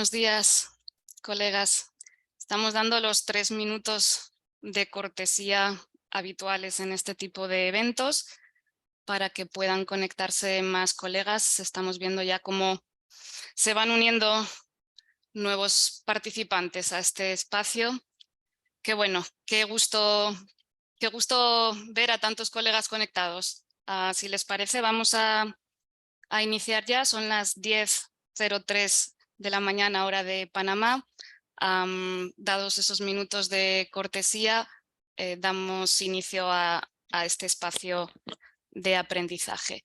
Buenos días, colegas. Estamos dando los 3 minutos de cortesía habituales en este tipo de eventos para que puedan conectarse más colegas. Estamos viendo ya cómo se van uniendo nuevos participantes a este espacio. Qué bueno, qué gusto ver a tantos colegas conectados. Si les parece, vamos a iniciar ya. Son las 10:03 de la mañana, hora de Panamá. Dados esos minutos de cortesía, damos inicio a este espacio de aprendizaje.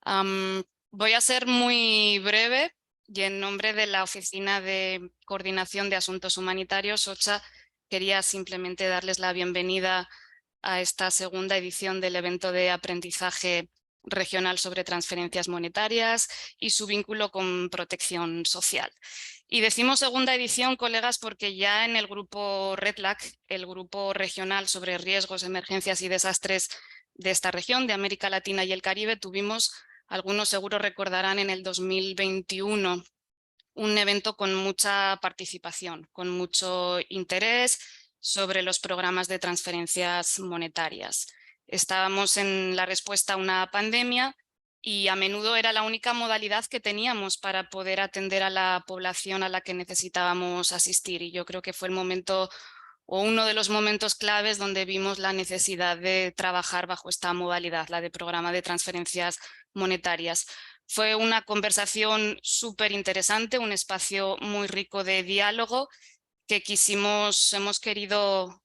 Voy a ser muy breve y en nombre de la Oficina de Coordinación de Asuntos Humanitarios, OCHA, quería simplemente darles la bienvenida a esta segunda edición del evento de aprendizaje regional sobre transferencias monetarias y su vínculo con protección social. Y decimos segunda edición, colegas, porque ya en el grupo REDLAC, el grupo regional sobre riesgos, emergencias y desastres de esta región, de América Latina y el Caribe, tuvimos, algunos seguro recordarán, en el 2021, un evento con mucha participación, con mucho interés sobre los programas de transferencias monetarias. Estábamos en la respuesta a una pandemia y a menudo era la única modalidad que teníamos para poder atender a la población a la que necesitábamos asistir. Y yo creo que fue el momento o uno de los momentos claves donde vimos la necesidad de trabajar bajo esta modalidad, la de programa de transferencias monetarias. Fue una conversación súper interesante, un espacio muy rico de diálogo que hemos querido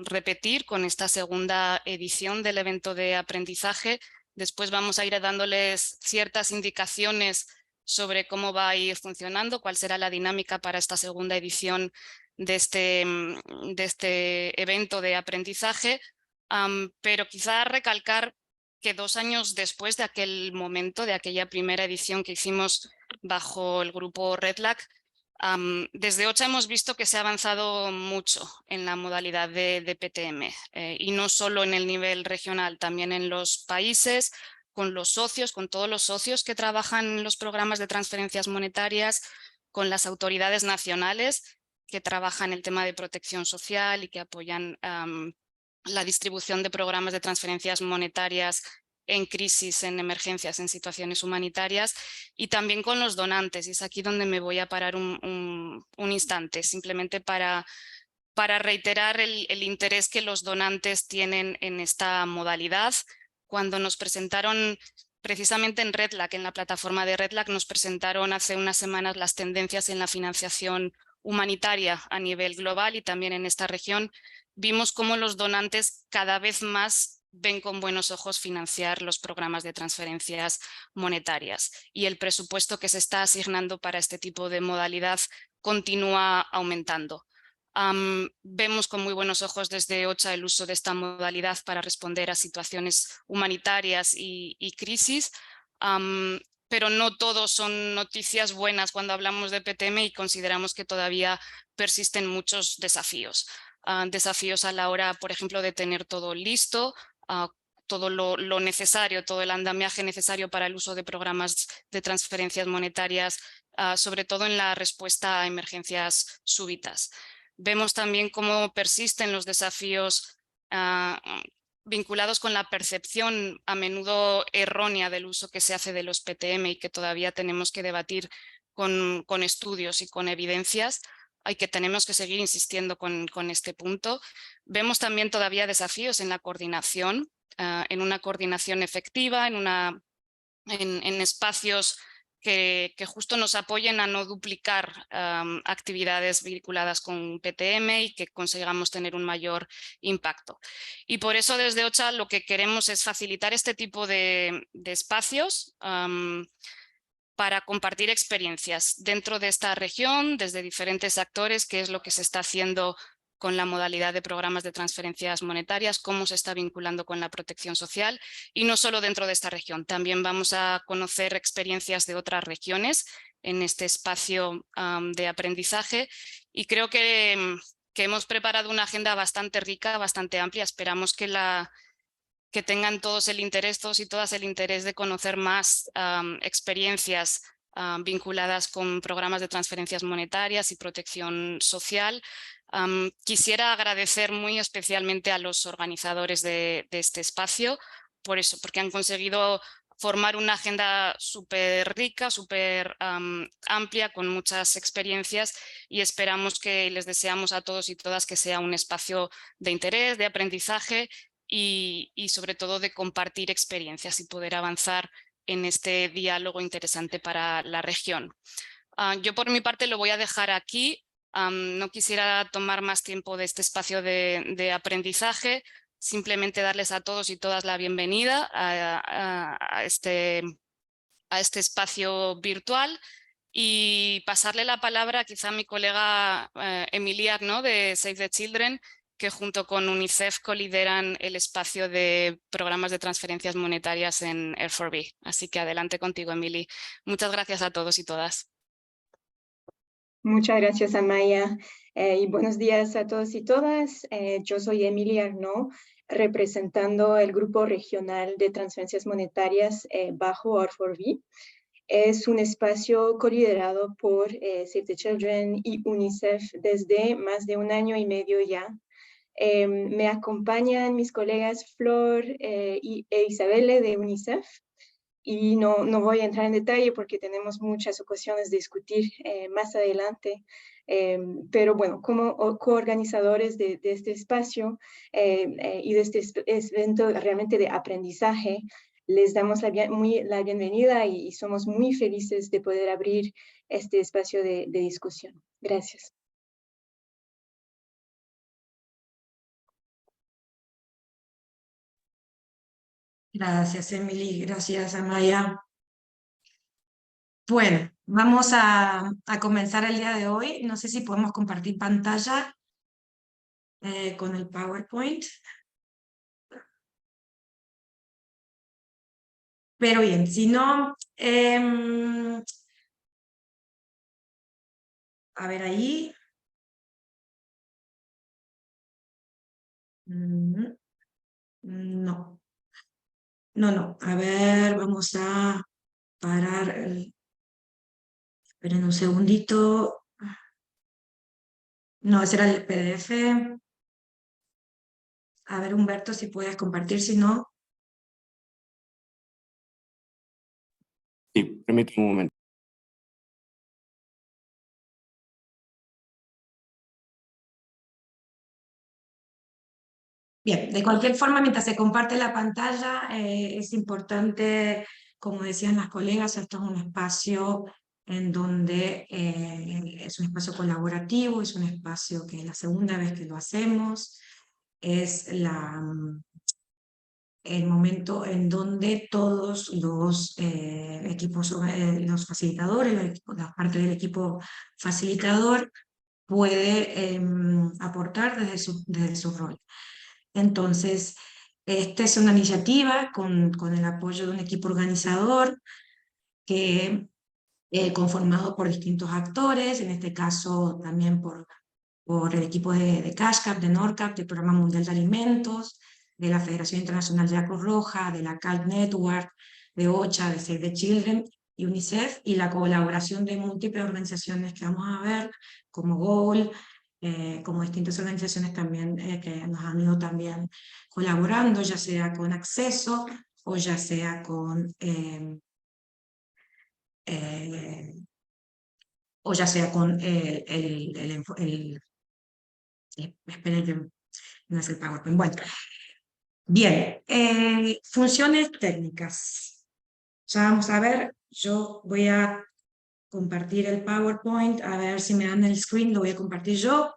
repetir con esta segunda edición del evento de aprendizaje. Después vamos a ir dándoles ciertas indicaciones sobre cómo va a ir funcionando, cuál será la dinámica para esta segunda edición de este evento de aprendizaje, pero quizá recalcar que 2 años después de aquel momento, de aquella primera edición que hicimos bajo el grupo REDLAC, desde OCHA hemos visto que se ha avanzado mucho en la modalidad de PTM y no solo en el nivel regional, también en los países, con los socios, con todos los socios que trabajan en los programas de transferencias monetarias, con las autoridades nacionales que trabajan el tema de protección social y que apoyan la distribución de programas de transferencias monetarias en crisis, en emergencias, en situaciones humanitarias, y también con los donantes. Y es aquí donde me voy a parar un instante, simplemente para reiterar el interés que los donantes tienen en esta modalidad. Cuando nos presentaron, precisamente en REDLAC, en la plataforma de REDLAC, nos presentaron hace unas semanas las tendencias en la financiación humanitaria a nivel global y también en esta región, vimos cómo los donantes cada vez más ven con buenos ojos financiar los programas de transferencias monetarias, y el presupuesto que se está asignando para este tipo de modalidad continúa aumentando. Vemos con muy buenos ojos desde OCHA el uso de esta modalidad para responder a situaciones humanitarias y crisis, pero no todo son noticias buenas cuando hablamos de PTM, y consideramos que todavía persisten muchos desafíos. Desafíos a la hora, por ejemplo, de tener todo listo, todo lo necesario, todo el andamiaje necesario para el uso de programas de transferencias monetarias, sobre todo en la respuesta a emergencias súbitas. Vemos también cómo persisten los desafíos vinculados con la percepción a menudo errónea del uso que se hace de los PTM y que todavía tenemos que debatir con estudios y con evidencias. Hay que tenemos que seguir insistiendo con este punto. Vemos también todavía desafíos en la coordinación, en una coordinación efectiva, en espacios que justo nos apoyen a no duplicar actividades vinculadas con PTM y que consigamos tener un mayor impacto. Y por eso desde OCHA lo que queremos es facilitar este tipo de espacios para compartir experiencias dentro de esta región, desde diferentes actores, qué es lo que se está haciendo con la modalidad de programas de transferencias monetarias, cómo se está vinculando con la protección social, y no solo dentro de esta región. También vamos a conocer experiencias de otras regiones en este espacio de aprendizaje, y creo que hemos preparado una agenda bastante rica, bastante amplia. Esperamos que tengan todos el interés, todos y todas el interés de conocer más experiencias vinculadas con programas de transferencias monetarias y protección social. Quisiera agradecer muy especialmente a los organizadores de este espacio por eso, porque han conseguido formar una agenda súper rica, súper amplia, con muchas experiencias, y esperamos que les deseamos a todos y todas que sea un espacio de interés, de aprendizaje y sobre todo de compartir experiencias y poder avanzar en este diálogo interesante para la región. Yo por mi parte lo voy a dejar aquí. No quisiera tomar más tiempo de este espacio de aprendizaje, simplemente darles a todos y todas la bienvenida a este espacio virtual y pasarle la palabra quizá a mi colega Emilia Arnaud de Save the Children, que junto con UNICEF colideran el espacio de programas de transferencias monetarias en Air4B. Así que adelante contigo, Emily. Muchas gracias a todos y todas. Muchas gracias, Amaya, y buenos días a todos y todas. Yo soy Emilia Arnaud, representando el Grupo Regional de Transferencias Monetarias bajo Air4B. Es un espacio coliderado por Save the Children y UNICEF desde más de 1 año y medio ya. Me acompañan mis colegas Flor e Isabelle de UNICEF. Y no voy a entrar en detalle porque tenemos muchas ocasiones de discutir más adelante. Pero bueno, como coorganizadores de este espacio y de este evento realmente de aprendizaje, les damos la bienvenida y somos muy felices de poder abrir este espacio de discusión. Gracias. Gracias, Emily. Gracias, Amaya. Bueno, vamos a comenzar el día de hoy. No sé si podemos compartir pantalla con el PowerPoint. Pero bien, si no, a ver ahí. No. No. A ver, vamos a parar. Esperen un segundito. No, ese era el PDF. A ver, Humberto, si puedes compartir, si no. Sí, permítame un momento. Bien, de cualquier forma, mientras se comparte la pantalla, es importante, como decían las colegas, esto es un espacio en donde es un espacio colaborativo, es un espacio que es la segunda vez que lo hacemos, es el momento en donde todos los equipos, los facilitadores, la parte del equipo facilitador puede aportar desde su rol. Entonces, esta es una iniciativa con el apoyo de un equipo organizador que conformado por distintos actores, en este caso también por el equipo de CashCap, de NORCAP, del Programa Mundial de Alimentos, de la Federación Internacional de la Cruz Roja, de la CALT Network, de OCHA, de Save the Children y UNICEF, y la colaboración de múltiples organizaciones que vamos a ver, como GOAL, como distintas organizaciones también que nos han ido también colaborando, ya sea con acceso o ya sea con esperen que no es el PowerPoint. Bueno, bien, funciones técnicas. Ya vamos a ver, yo voy a compartir el PowerPoint, a ver si me dan el screen, lo voy a compartir yo.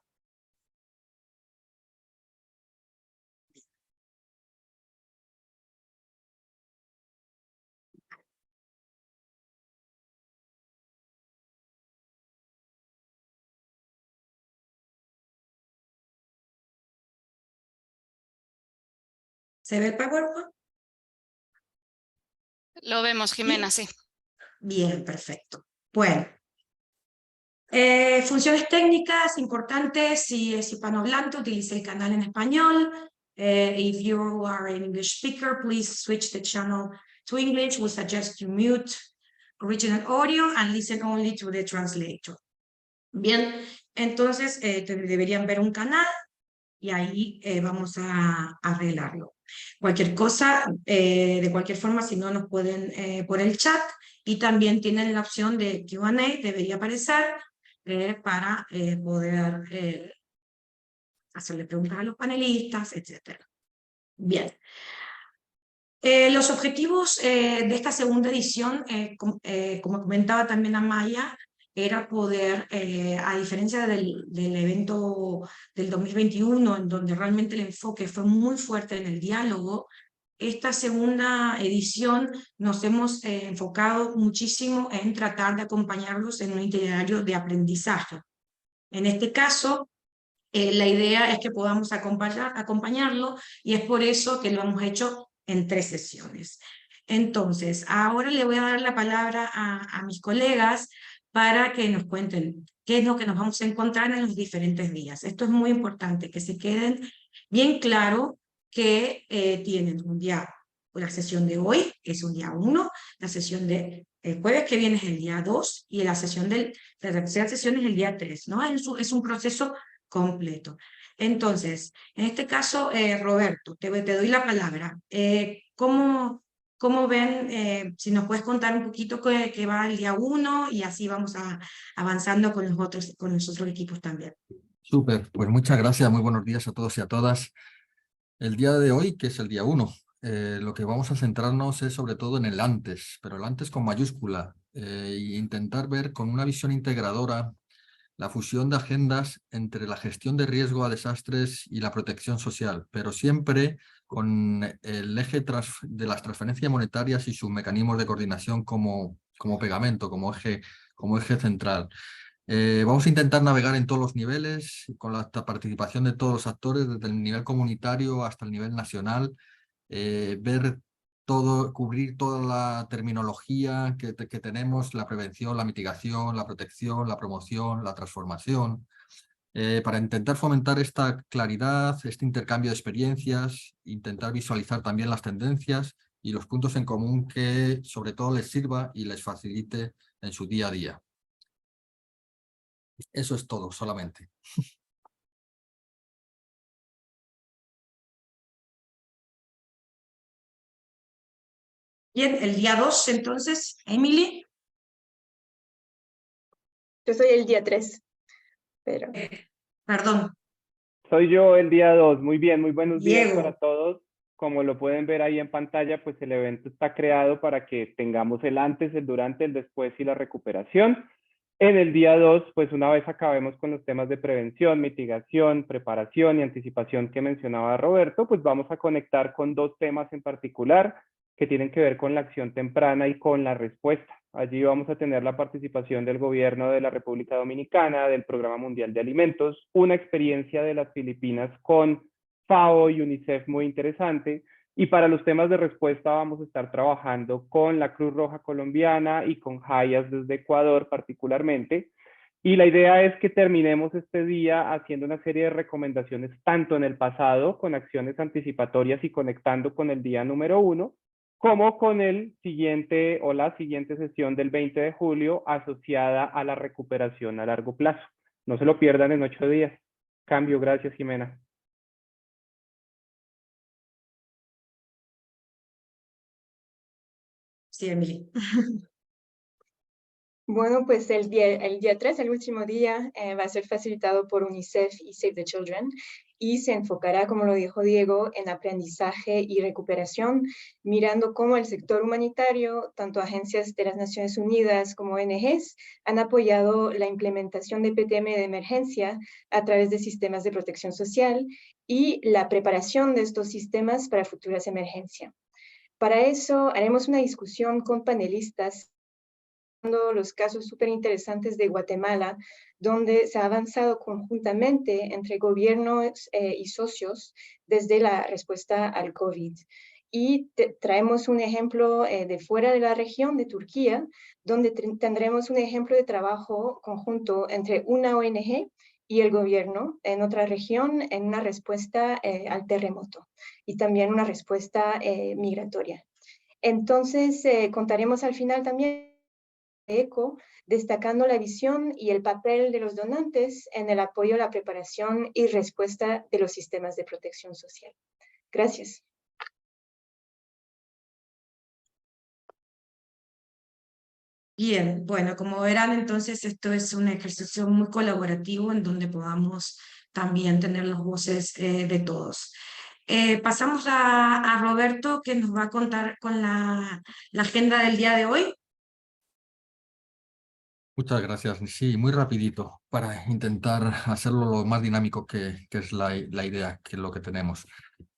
¿Se ve el PowerPoint? Lo vemos, Jimena, sí. Bien, perfecto. Bueno, funciones técnicas importantes, si es hispanohablante, utilice el canal en español. If you are an English speaker, please switch the channel to English. We suggest you mute original audio and listen only to the translator. Bien, entonces deberían ver un canal y ahí vamos a arreglarlo. Cualquier cosa, de cualquier forma, si no nos pueden por el chat, y también tienen la opción de Q&A, debería aparecer, para poder hacerle preguntas a los panelistas, etc. Bien. Los objetivos de esta segunda edición, como comentaba también Amaya, era poder, a diferencia del evento del 2021, en donde realmente el enfoque fue muy fuerte en el diálogo, esta segunda edición nos hemos enfocado muchísimo en tratar de acompañarlos en un itinerario de aprendizaje. En este caso, la idea es que podamos acompañarlo, y es por eso que lo hemos hecho en 3 sesiones. Entonces, ahora le voy a dar la palabra a mis colegas para que nos cuenten qué es lo que nos vamos a encontrar en los diferentes días. Esto es muy importante, que se queden bien claro que tienen un día, la sesión de hoy, que es un día 1, la sesión de el jueves que viene es el día 2, y la tercera sesión es el día 3, ¿no? Es un proceso completo. Entonces, en este caso, Roberto, te doy la palabra. ¿Cómo ven, si nos puedes contar un poquito qué va el día 1, y así vamos avanzando con los otros equipos también? Súper, pues muchas gracias, muy buenos días a todos y a todas. El día de hoy, que es el día 1, lo que vamos a centrarnos es sobre todo en el antes, pero el antes con mayúscula, e intentar ver con una visión integradora la fusión de agendas entre la gestión de riesgo a desastres y la protección social, pero siempre con el eje de las transferencias monetarias y sus mecanismos de coordinación como pegamento, como eje central. Vamos a intentar navegar en todos los niveles, con la participación de todos los actores, desde el nivel comunitario hasta el nivel nacional, ver todo, cubrir toda la terminología que tenemos, la prevención, la mitigación, la protección, la promoción, la transformación, para intentar fomentar esta claridad, este intercambio de experiencias, intentar visualizar también las tendencias y los puntos en común que sobre todo les sirva y les facilite en su día a día. Eso es todo, solamente. Bien, el día 2, entonces, Emily. Yo soy el día 3, pero... Perdón. Soy yo el día 2. Muy bien, muy buenos días Diego. para todos. Como lo pueden ver ahí en pantalla, pues el evento está creado para que tengamos el antes, el durante, el después y la recuperación. En el día 2, pues una vez acabemos con los temas de prevención, mitigación, preparación y anticipación que mencionaba Roberto, pues vamos a conectar con 2 temas en particular que tienen que ver con la acción temprana y con la respuesta. Allí vamos a tener la participación del gobierno de la República Dominicana, del Programa Mundial de Alimentos, una experiencia de las Filipinas con FAO y UNICEF muy interesante. Y para los temas de respuesta vamos a estar trabajando con la Cruz Roja Colombiana y con Hayas desde Ecuador particularmente. Y la idea es que terminemos este día haciendo una serie de recomendaciones tanto en el pasado, con acciones anticipatorias y conectando con el día número 1, como con el siguiente o la siguiente sesión del 20 de julio asociada a la recuperación a largo plazo. No se lo pierdan en 8 días. Cambio, gracias, Jimena. Sí, Emily. Bueno, pues el día 3, el último día, va a ser facilitado por UNICEF y Save the Children, y se enfocará, como lo dijo Diego, en aprendizaje y recuperación, mirando cómo el sector humanitario, tanto agencias de las Naciones Unidas como ONGs, han apoyado la implementación de PTM de emergencia a través de sistemas de protección social y la preparación de estos sistemas para futuras emergencias. Para eso haremos una discusión con panelistas los casos súper interesantes de Guatemala, donde se ha avanzado conjuntamente entre gobiernos y socios desde la respuesta al COVID. Y traemos un ejemplo de fuera de la región de Turquía, donde tendremos un ejemplo de trabajo conjunto entre una ONG y el gobierno en otra región en una respuesta al terremoto y también una respuesta migratoria. Entonces, contaremos al final también ECO, destacando la visión y el papel de los donantes en el apoyo a la preparación y respuesta de los sistemas de protección social. Gracias. Bien, bueno, como verán, entonces esto es un ejercicio muy colaborativo en donde podamos también tener las voces de todos. Pasamos a Roberto, que nos va a contar con la agenda del día de hoy. Muchas gracias. Sí, muy rapidito para intentar hacerlo lo más dinámico que es la idea, que es lo que tenemos.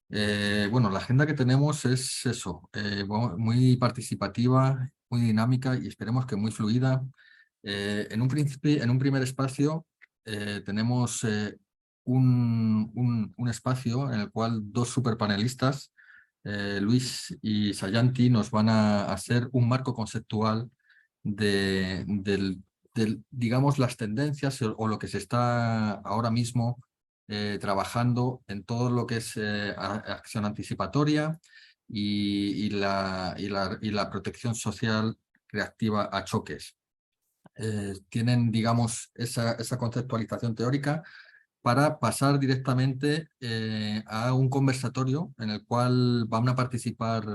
Bueno, la agenda que tenemos es eso, muy participativa, muy dinámica y esperemos que muy fluida. En un primer espacio tenemos un espacio en el cual dos superpanelistas, Luis y Sayanti, nos van a hacer un marco conceptual digamos, las tendencias o lo que se está ahora mismo trabajando en todo lo que es acción anticipatoria y la protección social reactiva a choques. Tienen, digamos, esa conceptualización teórica para pasar directamente a un conversatorio en el cual van a participar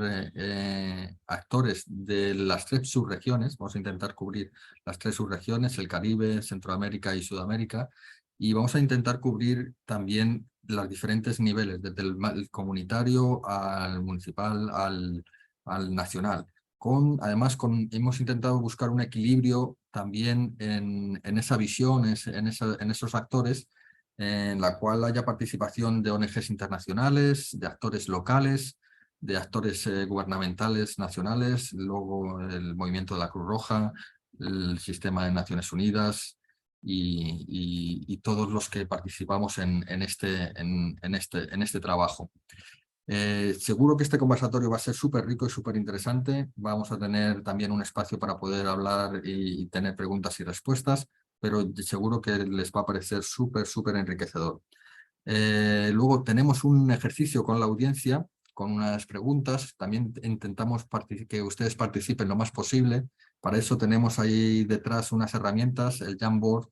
actores de las 3 subregiones. Vamos a intentar cubrir las 3 subregiones, el Caribe, Centroamérica y Sudamérica, y vamos a intentar cubrir también los diferentes niveles, desde el comunitario al municipal al nacional. Además, hemos intentado buscar un equilibrio también en esa visión, en esos actores, en la cual haya participación de ONGs internacionales, de actores locales, de actores gubernamentales nacionales, luego el movimiento de la Cruz Roja, el sistema de Naciones Unidas y todos los que participamos en este trabajo. Seguro que este conversatorio va a ser súper rico y súper interesante. Vamos a tener también un espacio para poder hablar y tener preguntas y respuestas, pero seguro que les va a parecer súper enriquecedor. Luego tenemos un ejercicio con la audiencia, con unas preguntas. También intentamos que ustedes participen lo más posible. Para eso tenemos ahí detrás unas herramientas, el Jamboard,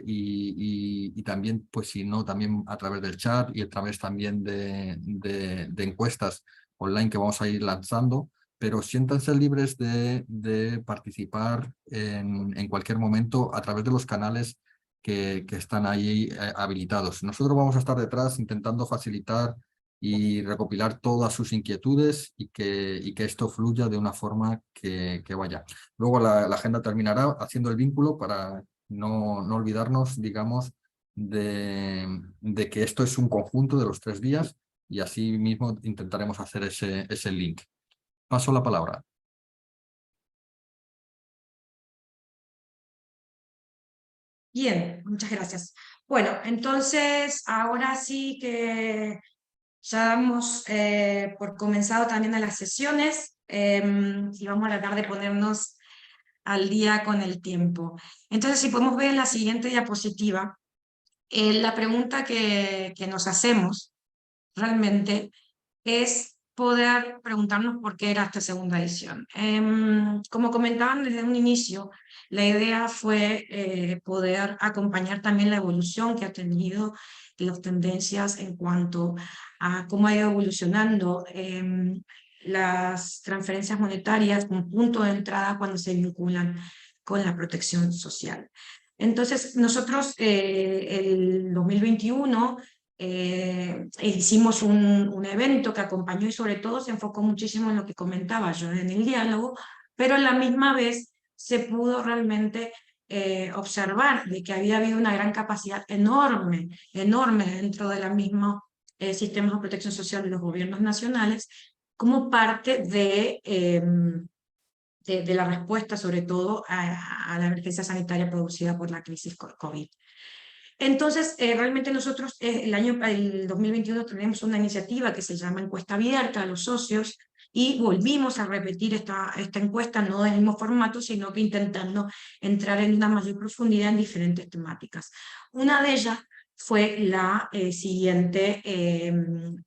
y también, pues si no, también a través del chat y a través también de encuestas online que vamos a ir lanzando, pero siéntanse libres de participar en cualquier momento a través de los canales que están ahí habilitados. Nosotros vamos a estar detrás intentando facilitar y recopilar todas sus inquietudes y que esto fluya de una forma que vaya. Luego la agenda terminará haciendo el vínculo para no olvidarnos, digamos, de que esto es un conjunto de los 3 días y así mismo intentaremos hacer ese link. Paso la palabra. Bien, muchas gracias. Bueno, entonces ahora sí que ya damos por comenzado también a las sesiones y vamos a tratar de ponernos al día con el tiempo. Entonces, si podemos ver en la siguiente diapositiva, la pregunta que nos hacemos realmente es poder preguntarnos por qué era esta segunda edición. Como comentaban desde un inicio, la idea fue poder acompañar también la evolución que ha tenido las tendencias en cuanto a cómo ha ido evolucionando las transferencias monetarias como punto de entrada cuando se vinculan con la protección social. Entonces, nosotros el 2021 hicimos un evento que acompañó y sobre todo se enfocó muchísimo en lo que comentaba yo en el diálogo, pero a la misma vez se pudo realmente observar de que había habido una gran capacidad enorme dentro de la misma sistemas de protección social de los gobiernos nacionales como parte de la respuesta sobre todo a la emergencia sanitaria producida por la crisis COVID. Entonces, realmente nosotros el 2021 tenemos una iniciativa que se llama Encuesta Abierta a los socios y volvimos a repetir esta encuesta, no en el mismo formato, sino que intentando entrar en una mayor profundidad en diferentes temáticas. Una de ellas fue la siguiente,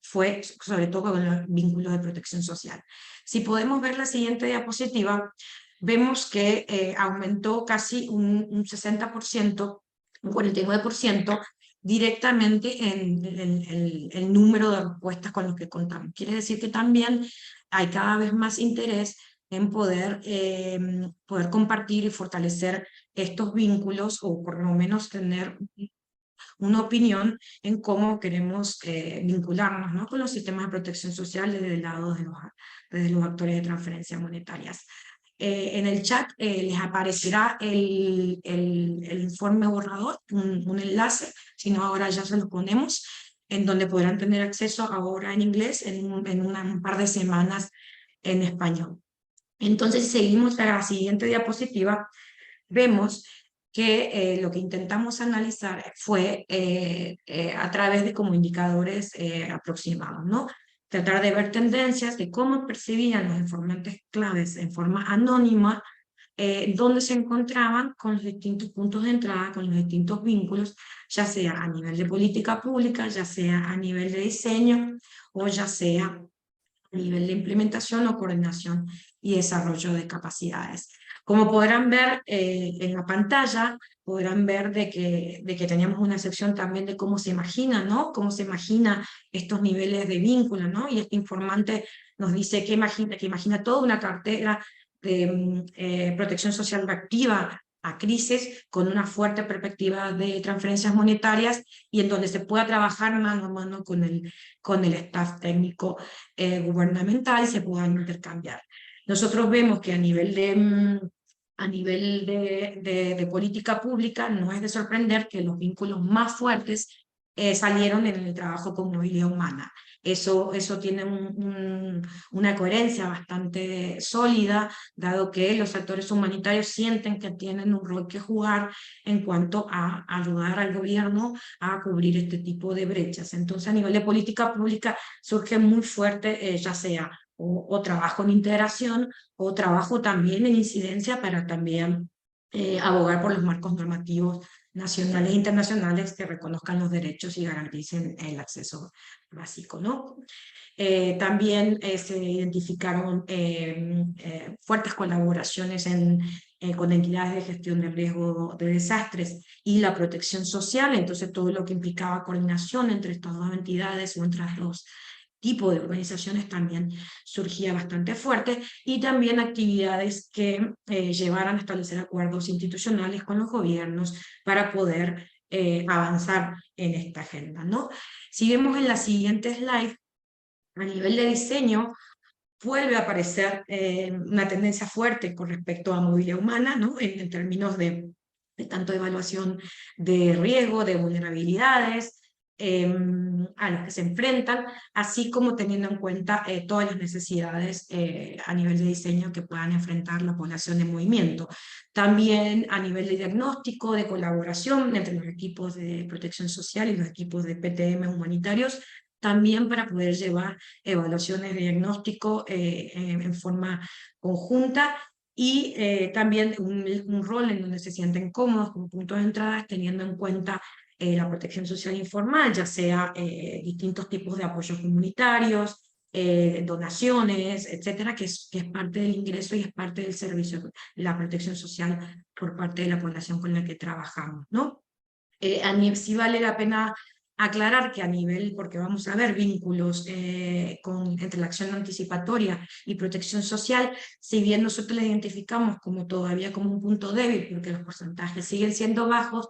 fue sobre todo con los vínculos de protección social. Si podemos ver la siguiente diapositiva, vemos que aumentó casi un 60%, un 49% directamente en el número de respuestas con los que contamos. Quiere decir que también hay cada vez más interés en poder compartir y fortalecer estos vínculos, o por lo menos tener una opinión en cómo queremos vincularnos, ¿no?, con los sistemas de protección social desde el lado de los actores de transferencias monetarias. En el chat les aparecerá el informe borrador, un enlace, si no ahora ya se lo ponemos, en donde podrán tener acceso ahora en inglés, en un par de semanas en español. Entonces, si seguimos a la siguiente diapositiva, vemos que lo que intentamos analizar fue a través de como indicadores aproximados, ¿no? Tratar de ver tendencias de cómo percibían los informantes claves en forma anónima, dónde se encontraban con los distintos puntos de entrada, con los distintos vínculos, ya sea a nivel de política pública, ya sea a nivel de diseño, o ya sea a nivel de implementación o coordinación y desarrollo de capacidades. Como podrán ver en la pantalla, podrán ver de que teníamos una sección también de cómo se imagina, ¿no? Cómo se imagina estos niveles de vínculo, ¿no? Y este informante nos dice que imagina toda una cartera de protección social reactiva a crisis, con una fuerte perspectiva de transferencias monetarias, y en donde se pueda trabajar mano a mano con el staff técnico gubernamental, se puedan intercambiar. Nosotros vemos que a nivel de política pública no es de sorprender que los vínculos más fuertes salieron en el trabajo con movilidad humana. Eso tiene una coherencia bastante sólida, dado que los actores humanitarios sienten que tienen un rol que jugar en cuanto a ayudar al gobierno a cubrir este tipo de brechas. Entonces, a nivel de política pública surge muy fuerte, ya sea o trabajo en integración, o trabajo también en incidencia para también abogar por los marcos normativos nacionales e internacionales que reconozcan los derechos y garanticen el acceso básico, ¿no? También se identificaron fuertes colaboraciones con entidades de gestión de riesgo de desastres y la protección social, entonces todo lo que implicaba coordinación entre estas dos entidades o entre las dos tipo de organizaciones también surgía bastante fuerte, y también actividades que llevaran a establecer acuerdos institucionales con los gobiernos para poder avanzar en esta agenda, ¿no? Si vemos en la siguiente slide, a nivel de diseño, vuelve a aparecer una tendencia fuerte con respecto a movilidad humana, ¿no? En términos de tanto evaluación de riesgo, de vulnerabilidades, a las que se enfrentan, así como teniendo en cuenta todas las necesidades a nivel de diseño que puedan enfrentar la población en movimiento. También a nivel de diagnóstico, de colaboración entre los equipos de protección social y los equipos de PTM humanitarios, también para poder llevar evaluaciones de diagnóstico en forma conjunta, y también un rol en donde se sienten cómodos como puntos de entrada, teniendo en cuenta la protección social informal, ya sea distintos tipos de apoyos comunitarios, donaciones, etcétera, que es parte del ingreso y es parte del servicio de la protección social por parte de la población con la que trabajamos, ¿no? Sí vale la pena aclarar que a nivel, porque vamos a ver vínculos entre la acción anticipatoria y protección social, si bien nosotros la identificamos todavía como un punto débil, porque los porcentajes siguen siendo bajos,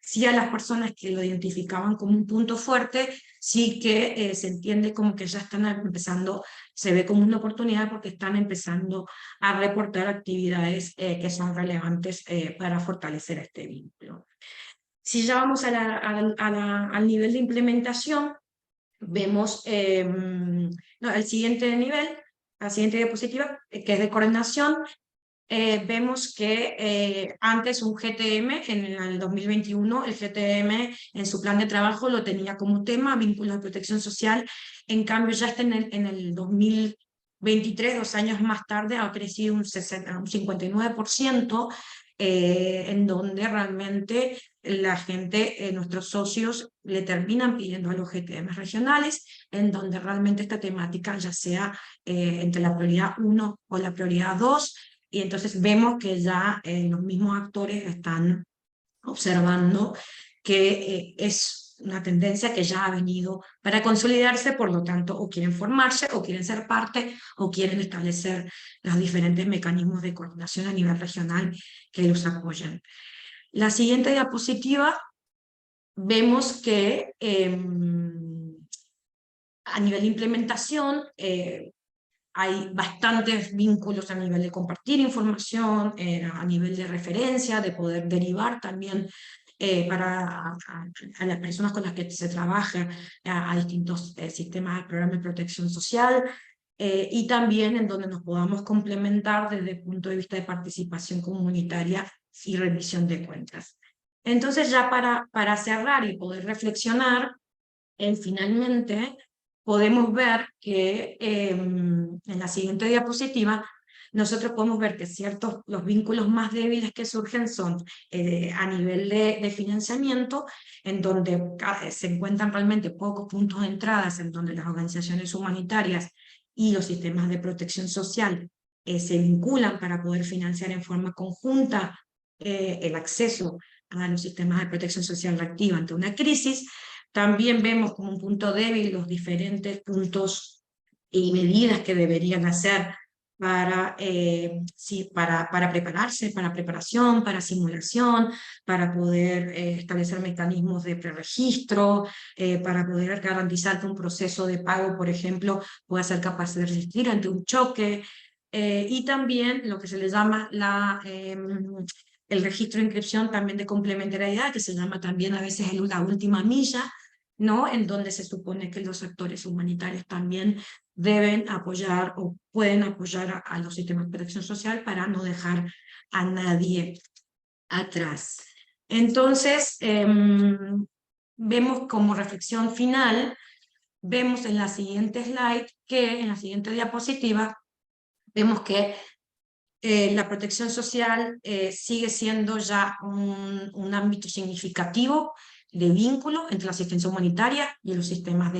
sí a las personas que lo identificaban como un punto fuerte, sí que se entiende como que ya están empezando, se ve como una oportunidad porque están empezando a reportar actividades que son relevantes para fortalecer este vínculo. Si ya vamos al nivel de implementación, vemos el siguiente nivel, la siguiente diapositiva, que es de coordinación. Vemos que antes un GTM, en el 2021, el GTM en su plan de trabajo lo tenía como tema, vínculos de protección social. En cambio, ya está en el 2023, 2 años más tarde, ha crecido un 59%, en donde realmente la gente, nuestros socios, le terminan pidiendo a los GTM regionales, en donde realmente esta temática, ya sea entre la prioridad 1 o la prioridad 2, y entonces vemos que ya los mismos actores están observando que es una tendencia que ya ha venido para consolidarse, por lo tanto, o quieren formarse, o quieren ser parte, o quieren establecer los diferentes mecanismos de coordinación a nivel regional que los apoyan. La siguiente diapositiva, vemos que a nivel de implementación hay bastantes vínculos a nivel de compartir información, a nivel de referencia, de poder derivar también a las personas con las que se trabaja a distintos sistemas de programa de protección social, y también en donde nos podamos complementar desde el punto de vista de participación comunitaria y rendición de cuentas. Entonces ya para cerrar y poder reflexionar, finalmente podemos ver que en la siguiente diapositiva nosotros podemos ver que los vínculos más débiles que surgen son a nivel de financiamiento, en donde se encuentran realmente pocos puntos de entrada, en donde las organizaciones humanitarias y los sistemas de protección social se vinculan para poder financiar en forma conjunta el acceso a los sistemas de protección social reactiva ante una crisis. También vemos como un punto débil los diferentes puntos y medidas que deberían hacer para prepararse, para preparación, para simulación, para poder establecer mecanismos de preregistro, para poder garantizar que un proceso de pago, por ejemplo, pueda ser capaz de resistir ante un choque, y también lo que se le llama el registro de inscripción también de complementariedad, que se llama también a veces la última milla, ¿no? En donde se supone que los actores humanitarios también deben apoyar o pueden apoyar a los sistemas de protección social para no dejar a nadie atrás. Entonces, vemos como reflexión final, vemos en la siguiente slide, en la siguiente diapositiva, vemos que la protección social sigue siendo ya un ámbito significativo de vínculo entre la asistencia humanitaria y los sistemas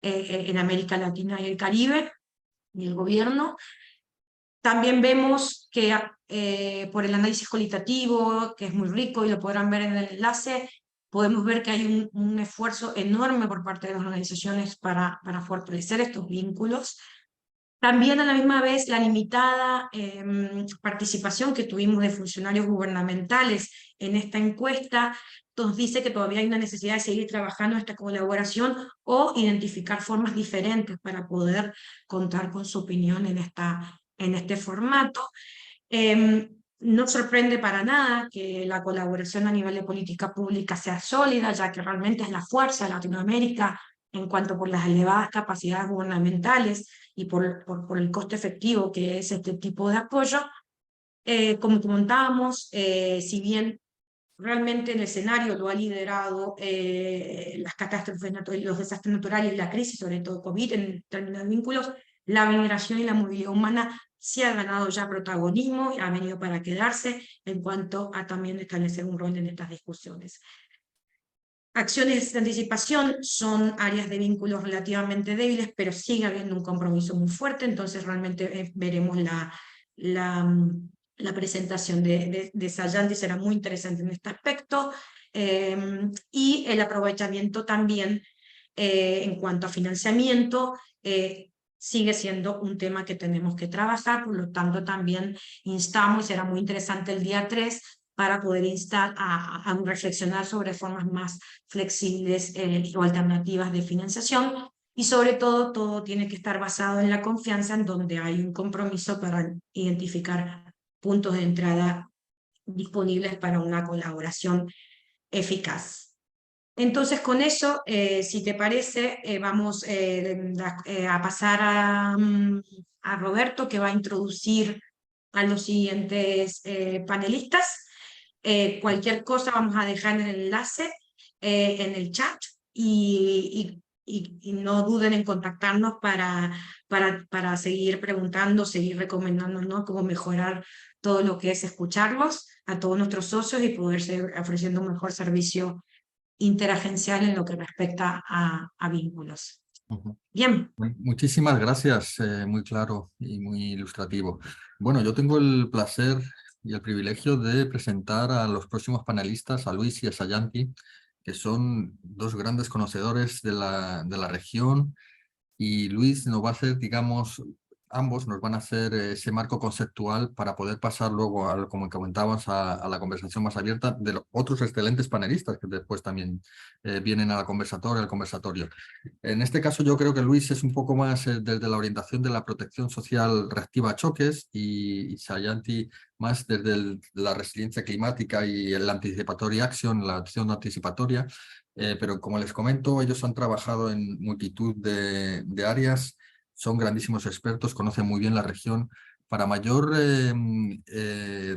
en América Latina y el Caribe y el gobierno. También vemos que por el análisis cualitativo, que es muy rico y lo podrán ver en el enlace, podemos ver que hay un esfuerzo enorme por parte de las organizaciones para fortalecer estos vínculos. También a la misma vez la limitada participación que tuvimos de funcionarios gubernamentales en esta encuesta nos dice que todavía hay una necesidad de seguir trabajando en esta colaboración o identificar formas diferentes para poder contar con su opinión en este formato. No sorprende para nada que la colaboración a nivel de política pública sea sólida, ya que realmente es la fuerza de Latinoamérica en cuanto por las elevadas capacidades gubernamentales y por el coste efectivo que es este tipo de apoyo. Como comentábamos, si bien realmente el escenario lo ha liderado las catástrofes naturales, los desastres naturales y la crisis, sobre todo COVID en términos de vínculos, la migración y la movilidad humana sí ha ganado ya protagonismo y ha venido para quedarse en cuanto a también establecer un rol en estas discusiones. Acciones de anticipación son áreas de vínculos relativamente débiles, pero sigue habiendo un compromiso muy fuerte, entonces realmente veremos la presentación de Sayanti será muy interesante en este aspecto, y el aprovechamiento también en cuanto a financiamiento sigue siendo un tema que tenemos que trabajar, por lo tanto también instamos, y será muy interesante el día 3, para poder instar a reflexionar sobre formas más flexibles o alternativas de financiación, y sobre todo tiene que estar basado en la confianza, en donde hay un compromiso para identificar puntos de entrada disponibles para una colaboración eficaz. Entonces con eso, si te parece, vamos a pasar a Roberto, que va a introducir a los siguientes panelistas. Cualquier cosa vamos a dejar en el enlace en el chat, y no duden en contactarnos para seguir preguntando, seguir recomendándonos cómo mejorar todo lo que es escucharlos a todos nuestros socios y poder seguir ofreciendo un mejor servicio interagencial en lo que respecta a vínculos. Ujú. Bien, Muchísimas gracias, muy claro y muy ilustrativo. Bueno, yo tengo el placer y el privilegio de presentar a los próximos panelistas, a Luis y a Sayanti, que son dos grandes conocedores de la región, y Luis nos va a hacer, digamos, ambos nos van a hacer ese marco conceptual para poder pasar luego, como comentábamos, a la conversación más abierta de los otros excelentes panelistas que después también vienen a la al conversatorio. En este caso yo creo que Luis es un poco más desde la orientación de la protección social reactiva a choques y Sayanti más desde la resiliencia climática y el anticipatory action, la acción anticipatoria. Pero como les comento, ellos han trabajado en multitud de áreas, son grandísimos expertos, conocen muy bien la región. Para mayor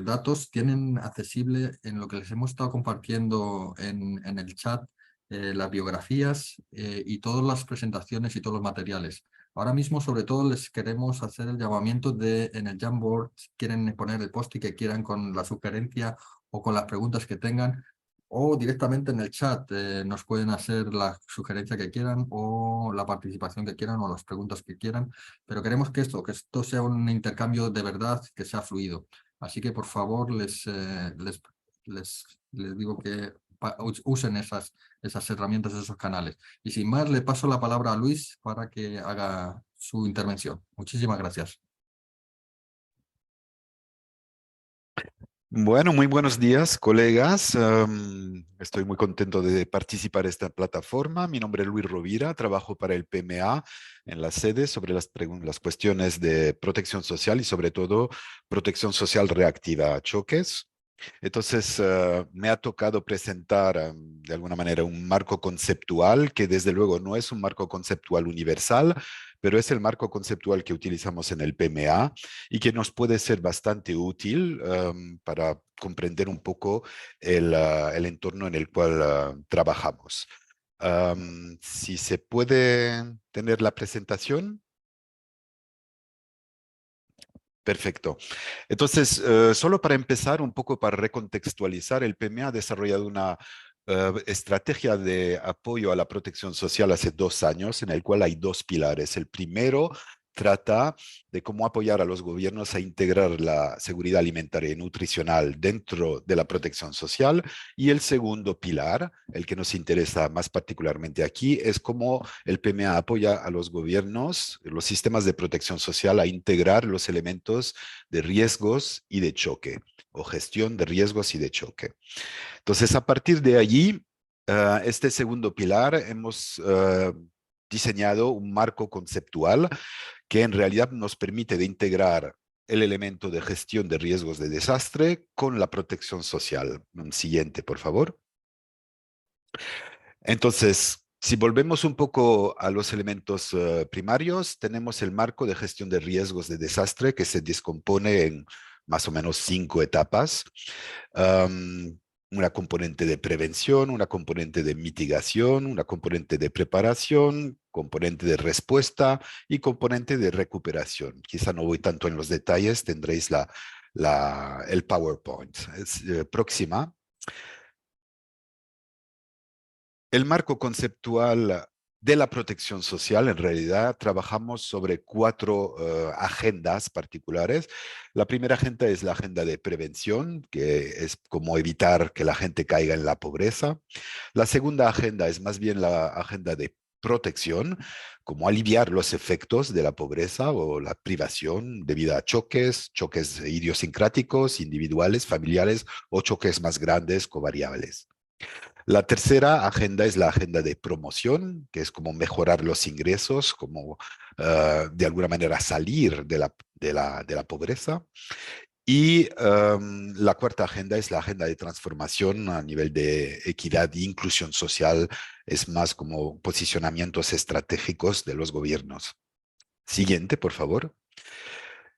datos tienen accesible en lo que les hemos estado compartiendo en el chat las biografías y todas las presentaciones y todos los materiales. Ahora mismo, sobre todo, les queremos hacer el llamamiento de en el Jamboard, si quieren poner el post que quieran con la sugerencia o con las preguntas que tengan, o directamente en el chat nos pueden hacer la sugerencia que quieran o la participación que quieran o las preguntas que quieran, pero queremos que esto sea un intercambio de verdad, que sea fluido. Así que por favor les digo que usen esas herramientas, esos canales. Y sin más, le paso la palabra a Luis para que haga su intervención. Muchísimas gracias. Bueno, muy buenos días, colegas. Estoy muy contento de participar en esta plataforma. Mi nombre es Luis Rovira, trabajo para el PMA en la sede sobre las cuestiones de protección social y sobre todo protección social reactiva a choques. Entonces, me ha tocado presentar de alguna manera un marco conceptual que desde luego no es un marco conceptual universal, pero es el marco conceptual que utilizamos en el PMA y que nos puede ser bastante útil para comprender un poco el entorno en el cual trabajamos. Si se puede tener la presentación. Perfecto. Entonces, solo para empezar, un poco para recontextualizar, el PMA ha desarrollado una estrategia de apoyo a la protección social hace 2 años, en el cual hay 2 pilares. El primero trata de cómo apoyar a los gobiernos a integrar la seguridad alimentaria y nutricional dentro de la protección social. Y el segundo pilar, el que nos interesa más particularmente aquí, es cómo el PMA apoya a los gobiernos, los sistemas de protección social, a integrar los elementos de riesgos y de choque, o gestión de riesgos y de choque. Entonces, a partir de allí, este segundo pilar, hemos diseñado un marco conceptual que en realidad nos permite de integrar el elemento de gestión de riesgos de desastre con la protección social. Siguiente, por favor. Entonces, si volvemos un poco a los elementos primarios, tenemos el marco de gestión de riesgos de desastre que se descompone en más o menos 5 etapas. Una componente de prevención, una componente de mitigación, una componente de preparación, componente de respuesta y componente de recuperación. Quizá no voy tanto en los detalles, tendréis el PowerPoint. Próxima. El marco conceptual de la protección social, en realidad, trabajamos sobre 4 agendas particulares. La primera agenda es la agenda de prevención, que es como evitar que la gente caiga en la pobreza. La segunda agenda es más bien la agenda de protección, como aliviar los efectos de la pobreza o la privación debido a choques idiosincráticos, individuales, familiares o choques más grandes, covariables. La tercera agenda es la agenda de promoción, que es como mejorar los ingresos, como de alguna manera salir de la pobreza. Y la cuarta agenda es la agenda de transformación a nivel de equidad e inclusión social, es más como posicionamientos estratégicos de los gobiernos. Siguiente, por favor.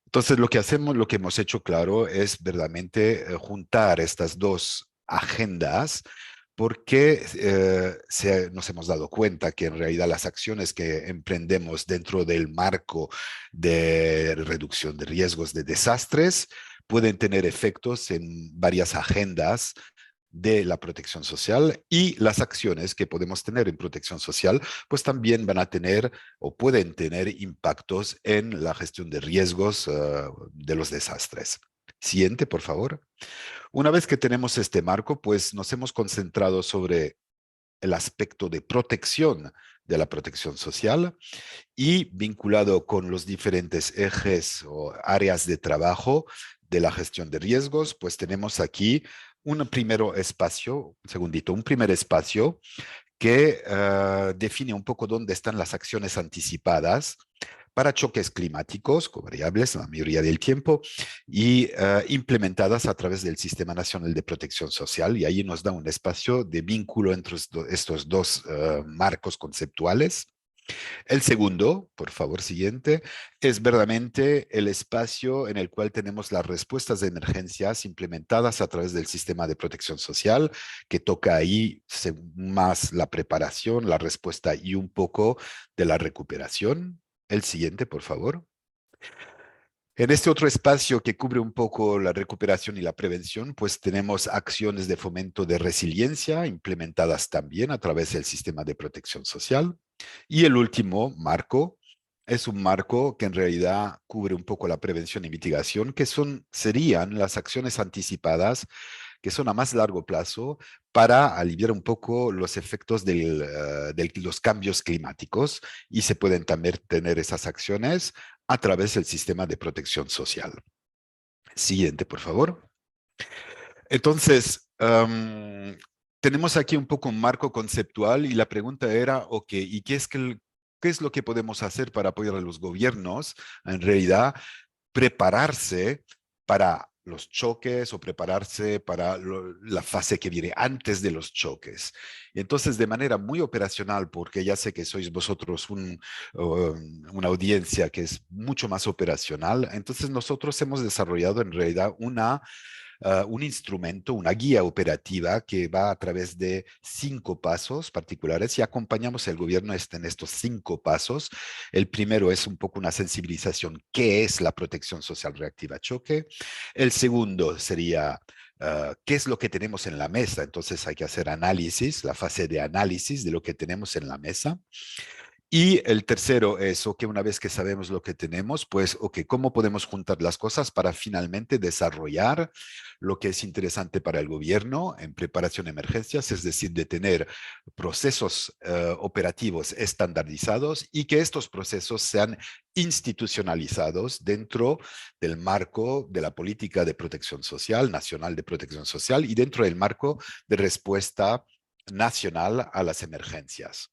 Entonces, lo que hemos hecho, claro, es verdaderamente juntar estas 2 agendas porque nos hemos dado cuenta que en realidad las acciones que emprendemos dentro del marco de reducción de riesgos de desastres pueden tener efectos en varias agendas de la protección social, y las acciones que podemos tener en protección social, pues también van a tener o pueden tener impactos en la gestión de riesgos de los desastres. Siguiente, por favor. Una vez que tenemos este marco, pues nos hemos concentrado sobre el aspecto de protección de la protección social y vinculado con los diferentes ejes o áreas de trabajo de la gestión de riesgos, pues tenemos aquí un primer espacio que define un poco dónde están las acciones anticipadas para choques climáticos, covariables la mayoría del tiempo, y implementadas a través del Sistema Nacional de Protección Social, y ahí nos da un espacio de vínculo entre estos dos marcos conceptuales. El segundo, por favor, siguiente, es verdaderamente el espacio en el cual tenemos las respuestas de emergencias implementadas a través del sistema de protección social, que toca ahí más la preparación, la respuesta y un poco de la recuperación. El siguiente, por favor. En este otro espacio que cubre un poco la recuperación y la prevención, pues tenemos acciones de fomento de resiliencia implementadas también a través del sistema de protección social. Y el último marco es un marco que en realidad cubre un poco la prevención y mitigación, que serían las acciones anticipadas que son a más largo plazo para aliviar un poco los efectos de los cambios climáticos, y se pueden también tener esas acciones a través del sistema de protección social. Siguiente, por favor. Entonces, tenemos aquí un poco un marco conceptual y la pregunta era, ok, ¿y qué es lo que podemos hacer para apoyar a los gobiernos? En realidad, prepararse para los choques o prepararse para la fase que viene antes de los choques. Entonces, de manera muy operacional, porque ya sé que sois vosotros una audiencia que es mucho más operacional, entonces nosotros hemos desarrollado en realidad un instrumento, una guía operativa que va a través de 5 pasos particulares, y acompañamos al gobierno en estos 5 pasos. El primero es un poco una sensibilización: ¿qué es la protección social reactiva a choque? El segundo sería ¿qué es lo que tenemos en la mesa? Entonces hay que hacer análisis, la fase de análisis de lo que tenemos en la mesa. Y el tercero es, ok, una vez que sabemos lo que tenemos, pues, ok, ¿cómo podemos juntar las cosas para finalmente desarrollar lo que es interesante para el gobierno en preparación de emergencias? Es decir, de tener procesos operativos estandarizados y que estos procesos sean institucionalizados dentro del marco de la política de protección social, nacional de protección social, y dentro del marco de respuesta nacional a las emergencias.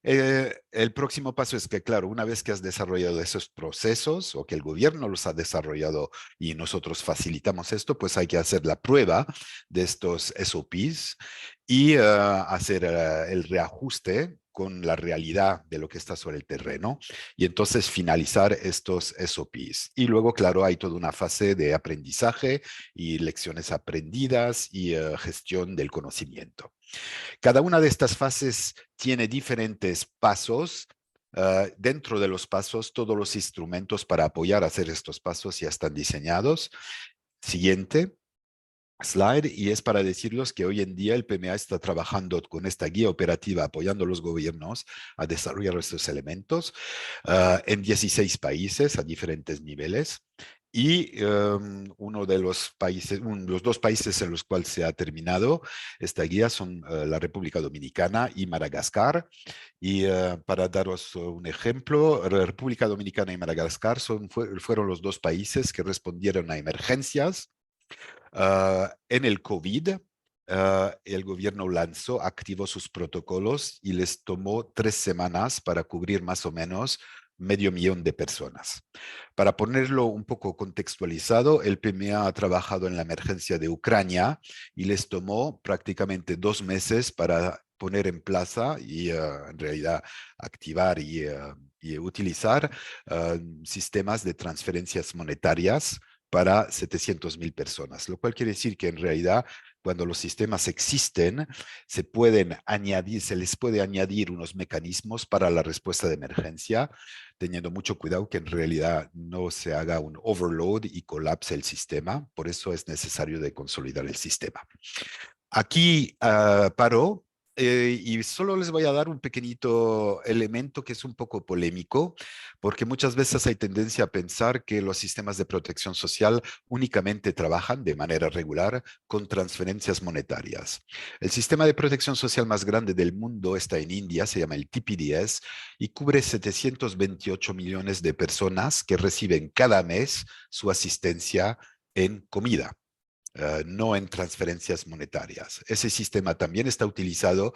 El próximo paso es que, claro, una vez que has desarrollado esos procesos o que el gobierno los ha desarrollado y nosotros facilitamos esto, pues hay que hacer la prueba de estos SOPs y hacer el reajuste con la realidad de lo que está sobre el terreno, y entonces finalizar estos SOPs. Y luego, claro, hay toda una fase de aprendizaje y lecciones aprendidas y gestión del conocimiento. Cada una de estas fases tiene diferentes pasos. Dentro de los pasos, todos los instrumentos para apoyar a hacer estos pasos ya están diseñados. Siguiente slide, y es para decirles que hoy en día el PMA está trabajando con esta guía operativa apoyando a los gobiernos a desarrollar estos elementos en 16 países a diferentes niveles. Y los 2 países en los cuales se ha terminado esta guía son la República Dominicana y Madagascar. Y para daros un ejemplo, la República Dominicana y Madagascar fueron los 2 países que respondieron a emergencias. En el COVID, el gobierno activó sus protocolos y les tomó 3 semanas para cubrir más o menos 500,000 de personas. Para ponerlo un poco contextualizado, el PMA ha trabajado en la emergencia de Ucrania y les tomó prácticamente 2 meses para poner en plaza y en realidad activar y utilizar sistemas de transferencias monetarias para 700,000 personas, lo cual quiere decir que en realidad cuando los sistemas existen, se les puede añadir unos mecanismos para la respuesta de emergencia, teniendo mucho cuidado que en realidad no se haga un overload y colapse el sistema. Por eso es necesario de consolidar el sistema. Aquí paro y solo les voy a dar un pequeñito elemento que es un poco polémico, porque muchas veces hay tendencia a pensar que los sistemas de protección social únicamente trabajan de manera regular con transferencias monetarias. El sistema de protección social más grande del mundo está en India, se llama el TPDS, y cubre 728 millones de personas que reciben cada mes su asistencia en comida. No en transferencias monetarias. Ese sistema también está utilizado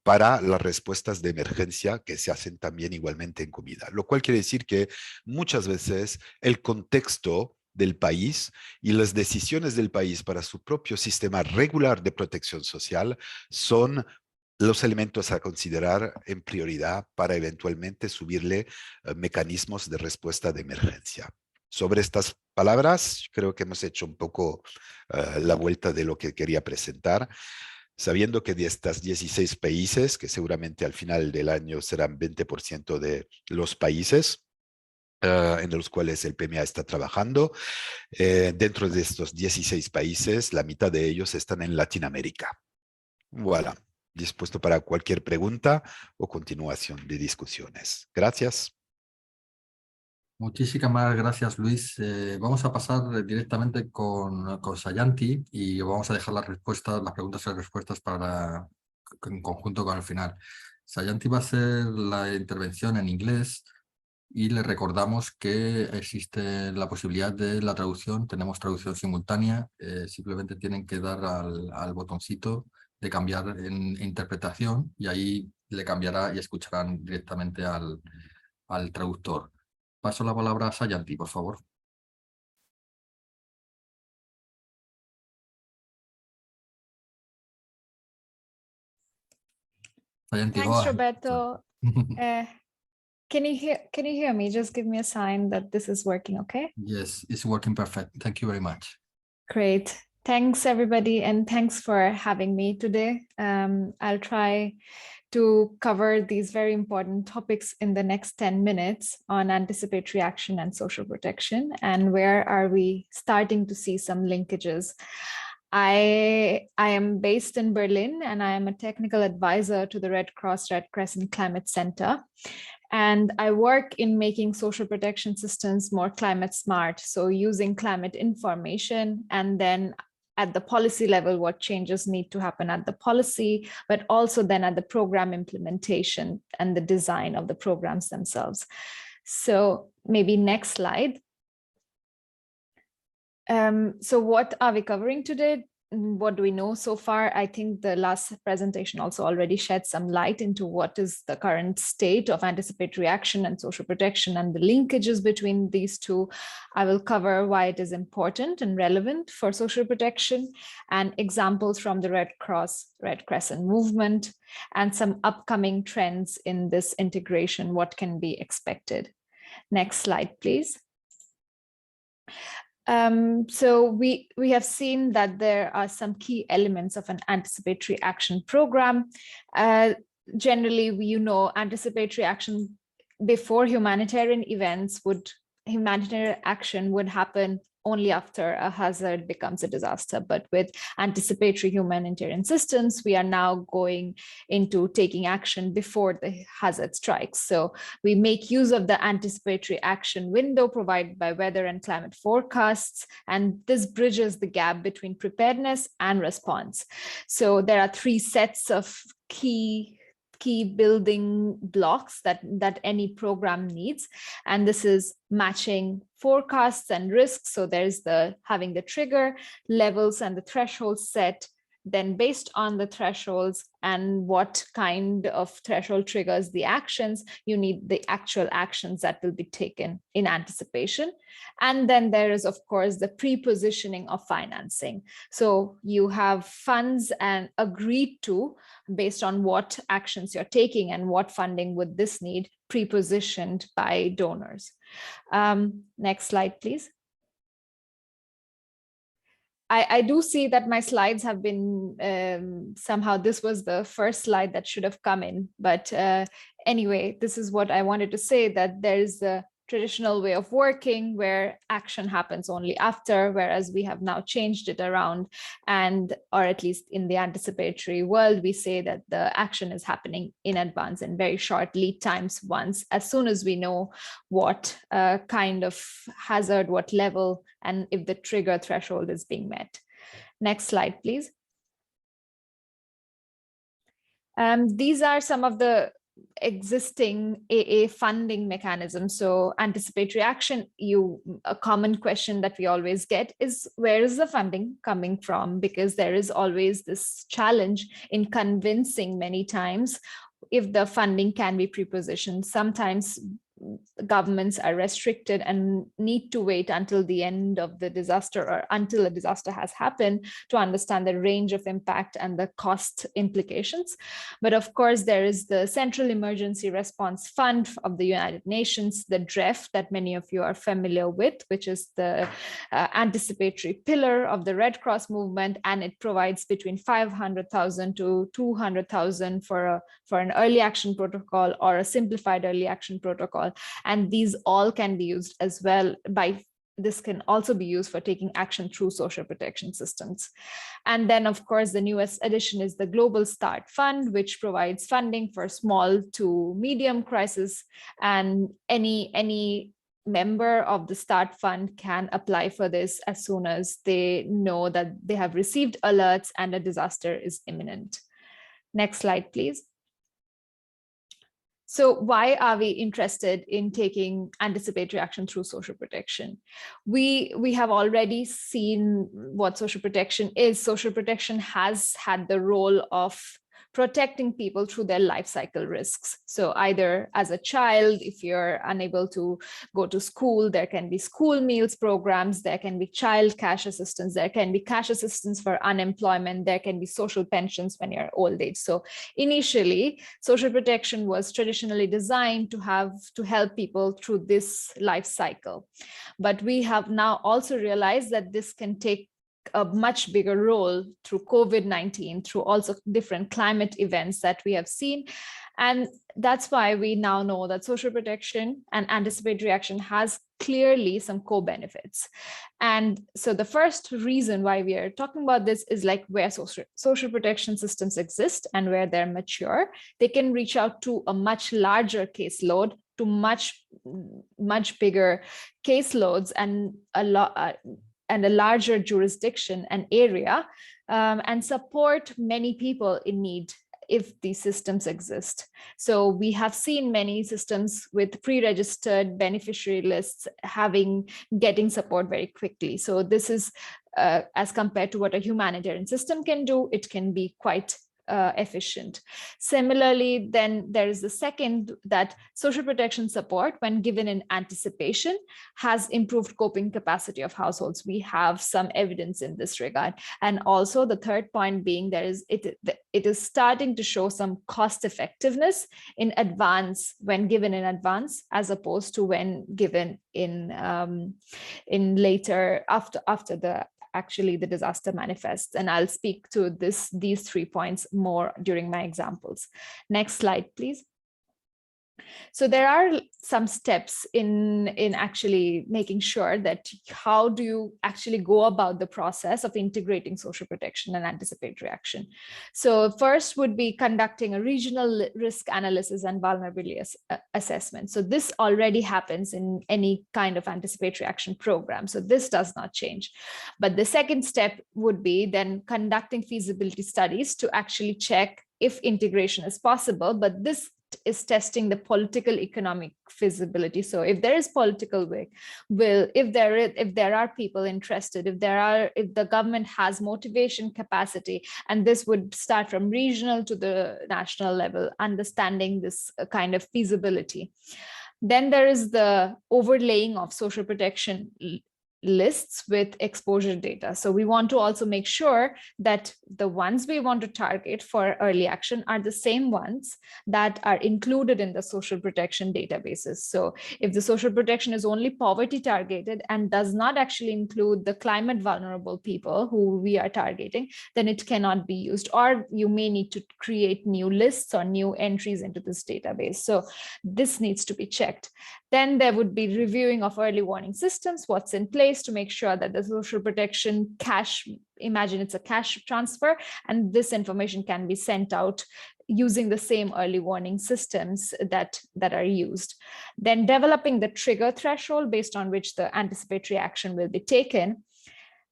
para las respuestas de emergencia que se hacen también igualmente en comida, lo cual quiere decir que muchas veces el contexto del país y las decisiones del país para su propio sistema regular de protección social son los elementos a considerar en prioridad para eventualmente subirle mecanismos de respuesta de emergencia. Sobre estas palabras, creo que hemos hecho un poco la vuelta de lo que quería presentar, sabiendo que de estas 16 países, que seguramente al final del año serán 20% de los países en los cuales el PMA está trabajando, dentro de estos 16 países, la mitad de ellos están en Latinoamérica. Voilà. Dispuesto para cualquier pregunta o continuación de discusiones. Gracias. Muchísimas gracias, Luis. Vamos a pasar directamente con Sayanti y vamos a dejar las preguntas y las respuestas en conjunto con el final. Sayanti va a hacer la intervención en inglés y le recordamos que existe la posibilidad de la traducción. Tenemos traducción simultánea. Simplemente tienen que dar al botoncito de cambiar en interpretación y ahí le cambiará y escucharán directamente al traductor. Paso la palabra a Sayanti, por favor. Sayanti, Thanks, Roberto. Can you hear me? Just give me a sign that this is working, okay? Yes, it's working perfect. Thank you very much. Great. Thanks, everybody, and thanks for having me today. I'll try to cover these very important topics in the next 10 minutes on anticipatory action and social protection, and where are we starting to see some linkages. I am based in Berlin, and I am a technical advisor to the Red Cross Red Crescent Climate Center. And I work in making social protection systems more climate smart. So using climate information, and then at the policy level, what changes need to happen at the policy, but also then at the program implementation and the design of the programs themselves. So maybe next slide. So what are we covering today? What do we know so far? I think the last presentation also already shed some light into what is the current state of anticipatory action and social protection and the linkages between these two. I will cover why it is important and relevant for social protection and examples from the Red Cross, Red Crescent movement, and some upcoming trends in this integration, what can be expected. Next slide, please. So we have seen that there are some key elements of an anticipatory action program. Generally, anticipatory action before humanitarian events humanitarian action would happen only after a hazard becomes a disaster. But with anticipatory humanitarian systems, we are now going into taking action before the hazard strikes. So we make use of the anticipatory action window provided by weather and climate forecasts, and this bridges the gap between preparedness and response. So there are three sets of key building blocks that any program needs, and this is matching forecasts and risks. So there's having the trigger levels and the thresholds set. Then based on the thresholds and what kind of threshold triggers the actions, you need the actual actions that will be taken in anticipation. And then there is, of course, the pre-positioning of financing. So you have funds and agreed to based on what actions you're taking and what funding would this need, pre-positioned by donors. Next slide, please. I do see that my slides have been somehow, this was the first slide that should have come in, but anyway, this is what I wanted to say, that there's traditional way of working where action happens only after, whereas we have now changed it around, and or at least in the anticipatory world, we say that the action is happening in advance and very short lead times once, as soon as we know what kind of hazard, what level, and if the trigger threshold is being met. Next slide, please. These are some of the existing AA funding mechanisms. So anticipatory action, a common question that we always get is, where is the funding coming from? Because there is always this challenge in convincing many times if the funding can be prepositioned. Sometimes governments are restricted and need to wait until the end of the disaster or until a disaster has happened to understand the range of impact and the cost implications. But of course, there is the Central Emergency Response Fund of the United Nations, the DREF, that many of you are familiar with, which is the anticipatory pillar of the Red Cross movement, and it provides between 500,000 to 200,000 for an early action protocol or a simplified early action protocol. And these all can be used as well this can also be used for taking action through social protection systems. And then, of course, the newest addition is the Global Start Fund, which provides funding for small to medium crisis, and any member of the START Fund can apply for this as soon as they know that they have received alerts and a disaster is imminent. Next slide, please. So why are we interested in taking anticipatory action through social protection? We have already seen what social protection is. Social protection has had the role of protecting people through their life cycle risks. So either as a child, if you're unable to go to school, there can be school meals programs, there can be child cash assistance, there can be cash assistance for unemployment, there can be social pensions when you're old age. So initially, social protection was traditionally designed to help people through this life cycle. But we have now also realized that this can take a much bigger role through COVID-19, through also different climate events that we have seen. And that's why we now know that social protection and anticipatory action has clearly some co-benefits. And so the first reason why we are talking about this is like where social protection systems exist and where they're mature, they can reach out to a much larger caseload, to much bigger caseloads and a larger jurisdiction and area, and support many people in need if these systems exist. So we have seen many systems with pre-registered beneficiary lists getting support very quickly. So this is, as compared to what a humanitarian system can do, it can be quite efficient. Similarly, then there is the second, that social protection support, when given in anticipation, has improved coping capacity of households. We have some evidence in this regard. And also the third point being, it is starting to show some cost effectiveness in advance, when given in advance, as opposed to when given in later, after the disaster manifests. And I'll speak to these 3 points more during my examples. Next slide, please. So there are some steps in actually making sure that how do you actually go about the process of integrating social protection and anticipatory action. So first would be conducting a regional risk analysis and vulnerability assessment. So this already happens in any kind of anticipatory action program. So this does not change. But the second step would be then conducting feasibility studies to actually check if integration is possible, but this is testing the political economic feasibility. So if there is political will, if there are people interested, if the government has motivation capacity, and this would start from regional to the national level, understanding this kind of feasibility. Then there is the overlaying of social protection lists with exposure data. So we want to also make sure that the ones we want to target for early action are the same ones that are included in the social protection databases. So if the social protection is only poverty targeted and does not actually include the climate vulnerable people who we are targeting, then it cannot be used, or you may need to create new lists or new entries into this database. So this needs to be checked. Then there would be reviewing of early warning systems, what's in place to make sure that the social protection cash, imagine it's a cash transfer, and this information can be sent out using the same early warning systems that are used. Then developing the trigger threshold based on which the anticipatory action will be taken.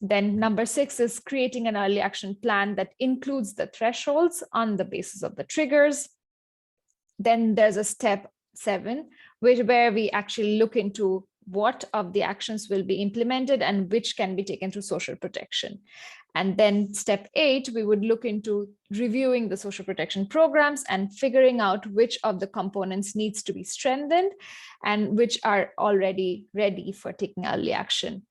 Then number 6 is creating an early action plan that includes the thresholds on the basis of the triggers. Then there's a step 7, where we actually look into what of the actions will be implemented and which can be taken through social protection. And then step 8, we would look into reviewing the social protection programs and figuring out which of the components needs to be strengthened and which are already ready for taking early action.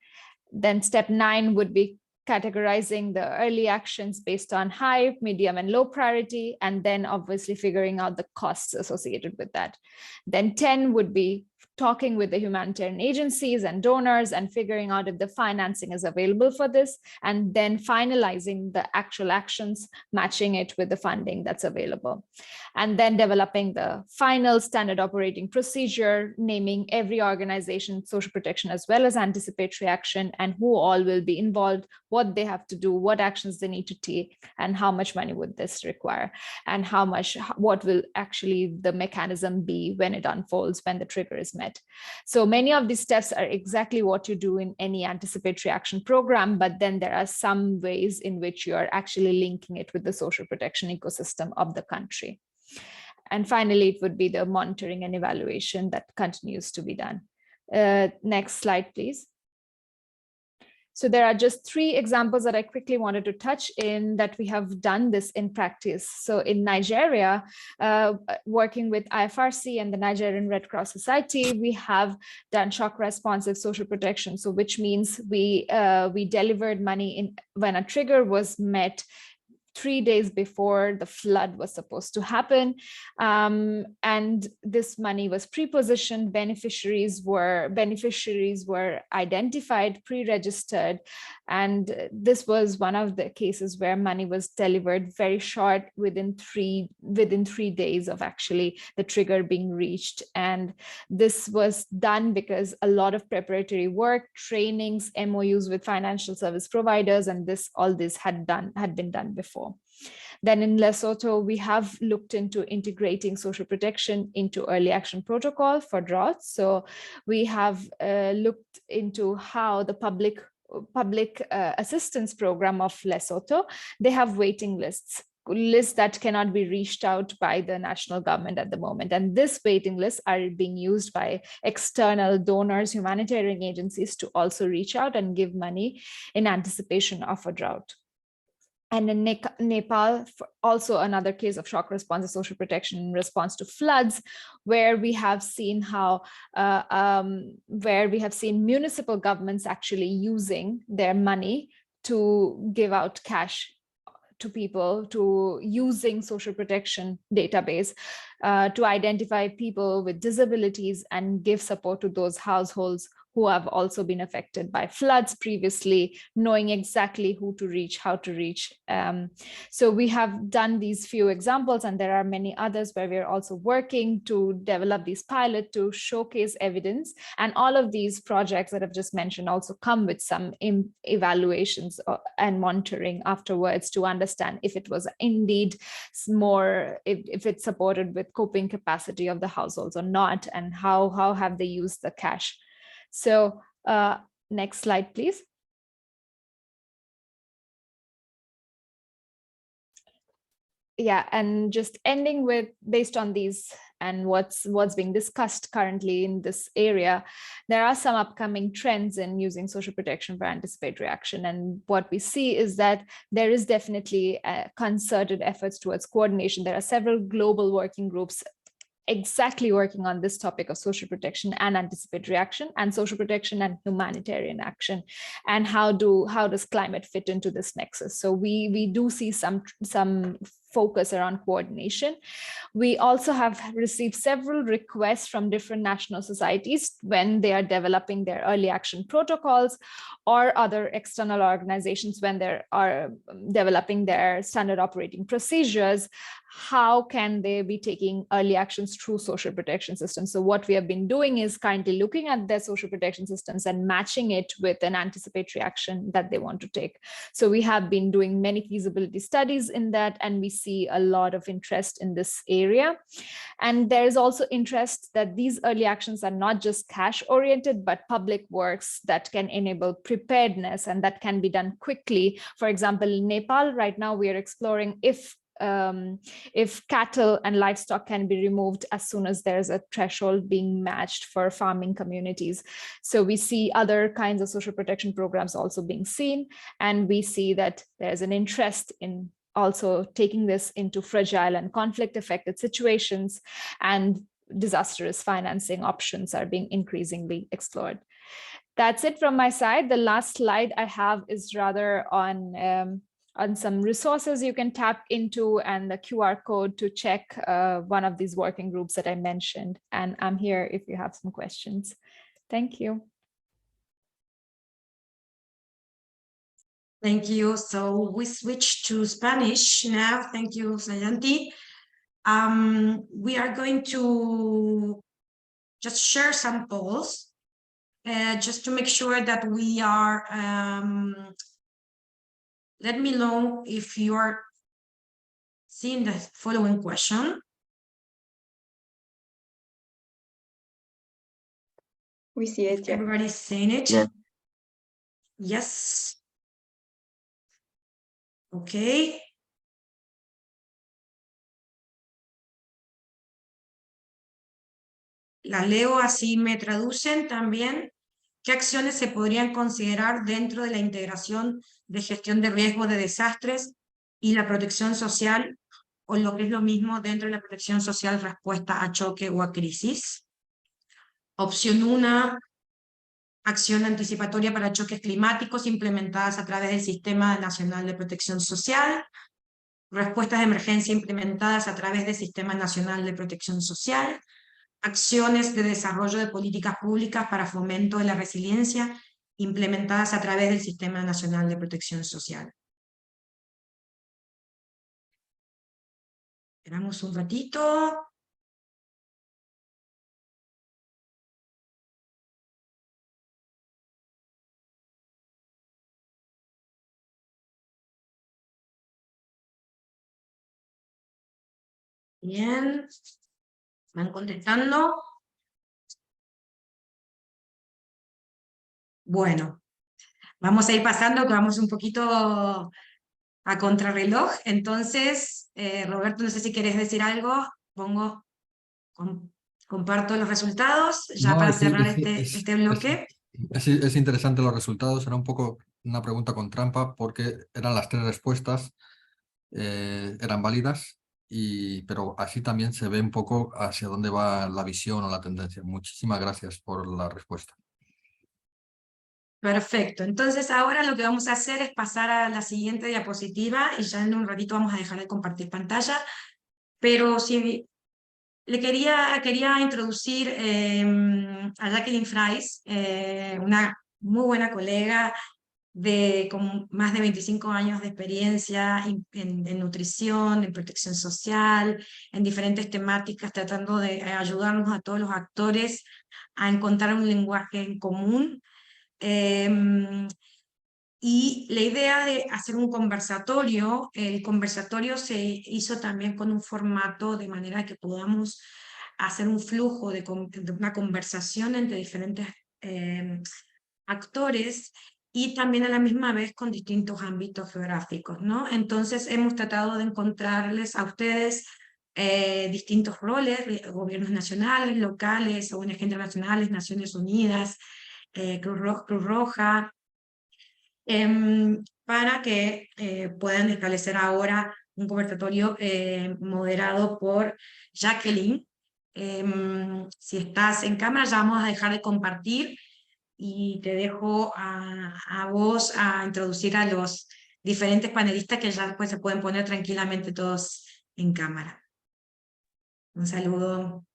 Then step 9 would be categorizing the early actions based on high, medium, and low priority, and then obviously figuring out the costs associated with that. Then 10 would be talking with the humanitarian agencies and donors and figuring out if the financing is available for this, and then finalizing the actual actions, matching it with the funding that's available. And then developing the final standard operating procedure, naming every organization, social protection, as well as anticipatory action, and who all will be involved, what they have to do, what actions they need to take, and how much money would this require, and what will actually the mechanism be when it unfolds, when the trigger is met. So many of these steps are exactly what you do in any anticipatory action program, but then there are some ways in which you are actually linking it with the social protection ecosystem of the country. And finally, it would be the monitoring and evaluation that continues to be done. Next slide, please. So there are just 3 examples that I quickly wanted to touch in that we have done this in practice. So in Nigeria, working with IFRC and the Nigerian Red Cross Society, we have done shock responsive social protection. So which means we delivered money when a trigger was met 3 days before the flood was supposed to happen. And this money was pre-positioned, beneficiaries were identified, pre-registered. And this was one of the cases where money was delivered very short, within 3 days of actually the trigger being reached. And this was done because a lot of preparatory work, trainings, MOUs with financial service providers, and all this had been done before. Then in Lesotho, we have looked into integrating social protection into early action protocol for droughts. So we have looked into how the public assistance program of Lesotho, they have waiting lists that cannot be reached out by the national government at the moment. And this waiting lists are being used by external donors, humanitarian agencies to also reach out and give money in anticipation of a drought. And in Nepal, also another case of shock response and social protection in response to floods, where we have seen municipal governments actually using their money to give out cash to people, to using social protection database to identify people with disabilities and give support to those households who have also been affected by floods previously, knowing exactly who to reach, how to reach. So we have done these few examples, and there are many others where we're also working to develop these pilots to showcase evidence. And all of these projects that I've just mentioned also come with some evaluations and monitoring afterwards to understand if it was indeed more, if it's supported with coping capacity of the households or not, and how have they used the cash. So next slide, please. Yeah, and just ending with, based on these and what's being discussed currently in this area, there are some upcoming trends in using social protection for anticipatory action. And what we see is that there is definitely concerted efforts towards coordination. There are several global working groups exactly working on this topic of social protection and anticipatory action, and social protection and humanitarian action, and how does climate fit into this nexus. So we do see some focus around coordination. We also have received several requests from different national societies when they are developing their early action protocols, or other external organizations when they are developing their standard operating procedures, how can they be taking early actions through social protection systems? So what we have been doing is kindly looking at their social protection systems and matching it with an anticipatory action that they want to take. So we have been doing many feasibility studies in that, and we see a lot of interest in this area. And there is also interest that these early actions are not just cash oriented, but public works that can enable preparedness and that can be done quickly. For example, in Nepal, right now we are exploring if cattle and livestock can be removed as soon as there's a threshold being matched for farming communities. So we see other kinds of social protection programs also being seen, and we see that there's an interest in also taking this into fragile and conflict affected situations, and disastrous financing options are being increasingly explored. That's it from my side. The last slide I have is rather on some resources you can tap into and the QR code to check one of these working groups that I mentioned. And I'm here if you have some questions. Thank you. Thank you. So we switch to Spanish now. Thank you, Sayanti. We are going to just share some polls just to make sure that we are, let me know if you are seeing the following question. We see it, yeah. Everybody's seeing it? Yeah. Yes. Okay. La leo así me traducen también. ¿Qué acciones se podrían considerar dentro de la integración de gestión de riesgos de desastres y la protección social, o lo que es lo mismo dentro de la protección social, respuesta a choque o a crisis? Opción 1, acción anticipatoria para choques climáticos implementadas a través del Sistema Nacional de Protección Social. Respuestas de emergencia implementadas a través del Sistema Nacional de Protección Social. Acciones de desarrollo de políticas públicas para fomento de la resiliencia implementadas a través del Sistema Nacional de Protección Social. Esperamos un ratito. Bien. ¿Van contestando? Bueno, vamos a ir pasando, que vamos un poquito a contrarreloj. Entonces, Roberto, no sé si querés decir algo. Comparto los resultados ya No, para cerrar este bloque. Es interesante los resultados. Era un poco una pregunta con trampa porque eran las 3 respuestas, eran válidas, pero así también se ve un poco hacia dónde va la visión o la tendencia. Muchísimas gracias por la respuesta. Perfecto, entonces ahora lo que vamos a hacer es pasar a la siguiente diapositiva y ya en un ratito vamos a dejar de compartir pantalla, pero si le quería introducir a Jacqueline Fries, una muy buena colega con más de 25 años de experiencia en nutrición, en protección social, en diferentes temáticas, tratando de ayudarnos a todos los actores a encontrar un lenguaje en común. Y la idea de hacer un conversatorio, el conversatorio se hizo también con un formato de manera que podamos hacer un flujo de una conversación entre diferentes actores y también a la misma vez con distintos ámbitos geográficos, ¿no? Entonces hemos tratado de encontrarles a ustedes distintos roles, gobiernos nacionales, locales, ONG internacionales, Naciones Unidas, Cruz Roja, para que puedan establecer ahora un conversatorio moderado por Jacqueline. Si estás en cámara ya vamos a dejar de compartir y te dejo a vos a introducir a los diferentes panelistas que ya después se pueden poner tranquilamente todos en cámara. Un saludo.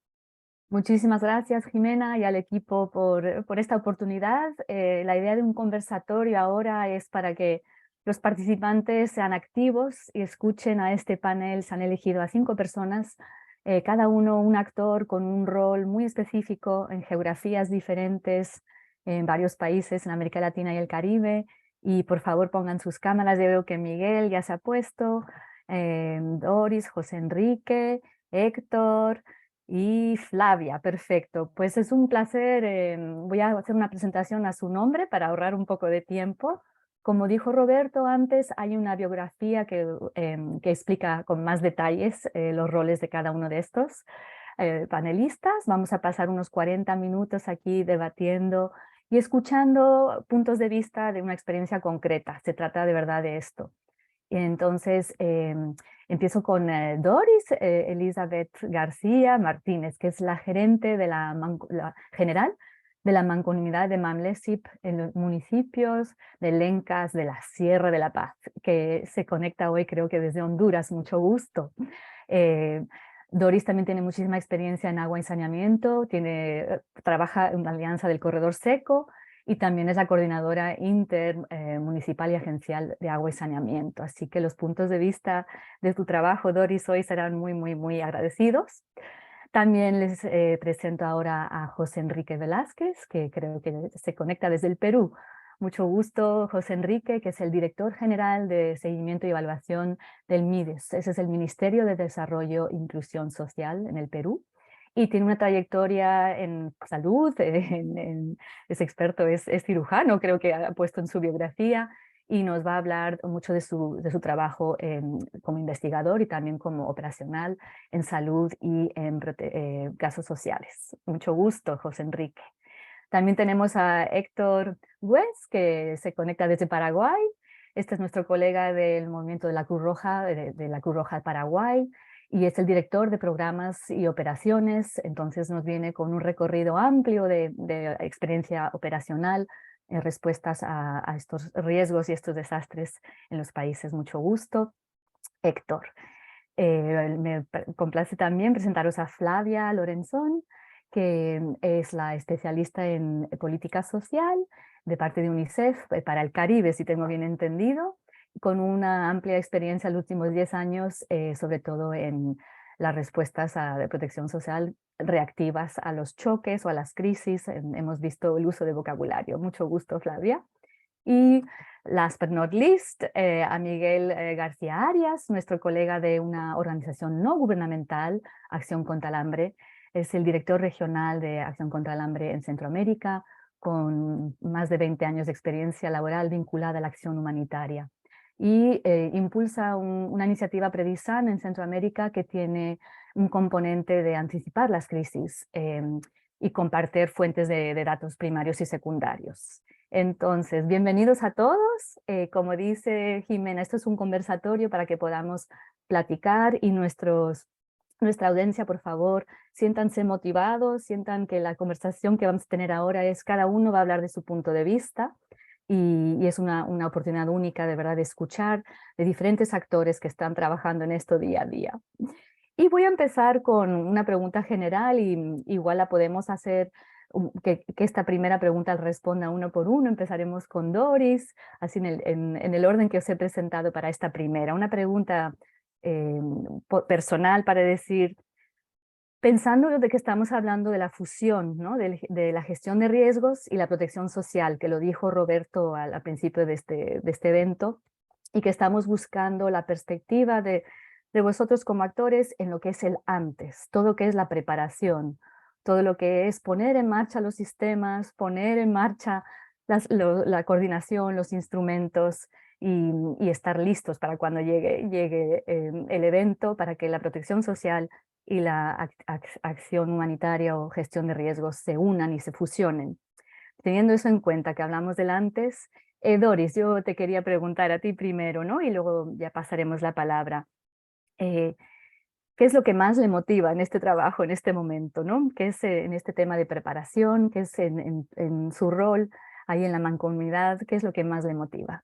Muchísimas gracias, Jimena, y al equipo por esta oportunidad. La idea de un conversatorio ahora es para que los participantes sean activos y escuchen a este panel. Se han elegido a 5 personas, cada uno un actor con un rol muy específico en geografías diferentes, en varios países, en América Latina y el Caribe. Y por favor pongan sus cámaras. Yo veo que Miguel ya se ha puesto, Doris, José Enrique, Héctor y Flavia. Perfecto, pues es un placer. Voy a hacer una presentación a su nombre para ahorrar un poco de tiempo. Como dijo Roberto antes, hay una biografía que explica con más detalles los roles de cada uno de estos panelistas. Vamos a pasar unos 40 minutos aquí debatiendo y escuchando puntos de vista de una experiencia concreta. Se trata de verdad de esto. Entonces, empiezo con Doris Elizabeth García Martínez, que es la gerente de la general de la Mancomunidad de Mamlesip en los municipios de Lencas de la Sierra de la Paz, que se conecta hoy creo que desde Honduras. Mucho gusto. Doris también tiene muchísima experiencia en agua y saneamiento, trabaja en la Alianza del Corredor Seco y también es la coordinadora intermunicipal y agencial de agua y saneamiento. Así que los puntos de vista de tu trabajo, Doris, hoy serán muy, muy, muy agradecidos. También les presento ahora a José Enrique Velázquez, que creo que se conecta desde el Perú. Mucho gusto, José Enrique, que es el director general de seguimiento y evaluación del MIDES. Ese es el Ministerio de Desarrollo e Inclusión Social en el Perú. Y tiene una trayectoria en salud, es experto, es cirujano, creo que ha puesto en su biografía, y nos va a hablar mucho de su trabajo como investigador y también como operacional en salud y en casos sociales. Mucho gusto, José Enrique. También tenemos a Héctor Güez, que se conecta desde Paraguay. Este es nuestro colega del movimiento de la Cruz Roja, de la Cruz Roja de Paraguay, y es el director de programas y operaciones. Entonces nos viene con un recorrido amplio de experiencia operacional en respuestas a estos riesgos y estos desastres en los países. Mucho gusto, Héctor. Me complace también presentaros a Flavia Lorenzón, que es la especialista en política social de parte de UNICEF para el Caribe, si tengo bien entendido, con una amplia experiencia en los últimos 10 años, sobre todo en las respuestas de protección social reactivas a los choques o a las crisis. Hemos visto el uso de vocabulario. Mucho gusto, Flavia. Y last but not least, a Miguel García Arias, nuestro colega de una organización no gubernamental, Acción contra el Hambre. Es el director regional de Acción contra el Hambre en Centroamérica, con más de 20 años de experiencia laboral vinculada a la acción humanitaria. Y impulsa una iniciativa Predisan en Centroamérica que tiene un componente de anticipar las crisis y compartir fuentes de datos primarios y secundarios. Entonces, bienvenidos a todos. Como dice Jimena, esto es un conversatorio para que podamos platicar y nuestra audiencia, por favor, siéntanse motivados, sientan que la conversación que vamos a tener ahora es cada uno va a hablar de su punto de vista y es una oportunidad única de verdad de escuchar de diferentes actores que están trabajando en esto día a día. Y voy a empezar con una pregunta general y igual la podemos hacer que esta primera pregunta responda uno por uno. Empezaremos con Doris, así en el orden que os he presentado para esta primera. Una pregunta personal para decir, pensando de que estamos hablando de la fusión, ¿no? de la gestión de riesgos y la protección social, que lo dijo Roberto al principio de este evento, y que estamos buscando la perspectiva de vosotros como actores en lo que es el antes, todo lo que es la preparación, todo lo que es poner en marcha los sistemas, poner en marcha la coordinación, los instrumentos y estar listos para cuando llegue el evento, para que la protección social y la acción humanitaria o gestión de riesgos se unan y se fusionen. Teniendo eso en cuenta que hablamos del antes, Doris, yo te quería preguntar a ti primero, ¿no? Y luego ya pasaremos la palabra. ¿Qué es lo que más le motiva en este trabajo, en este momento, ¿no? ¿Qué es en este tema de preparación? ¿Qué es en su rol ahí en la mancomunidad? ¿Qué es lo que más le motiva?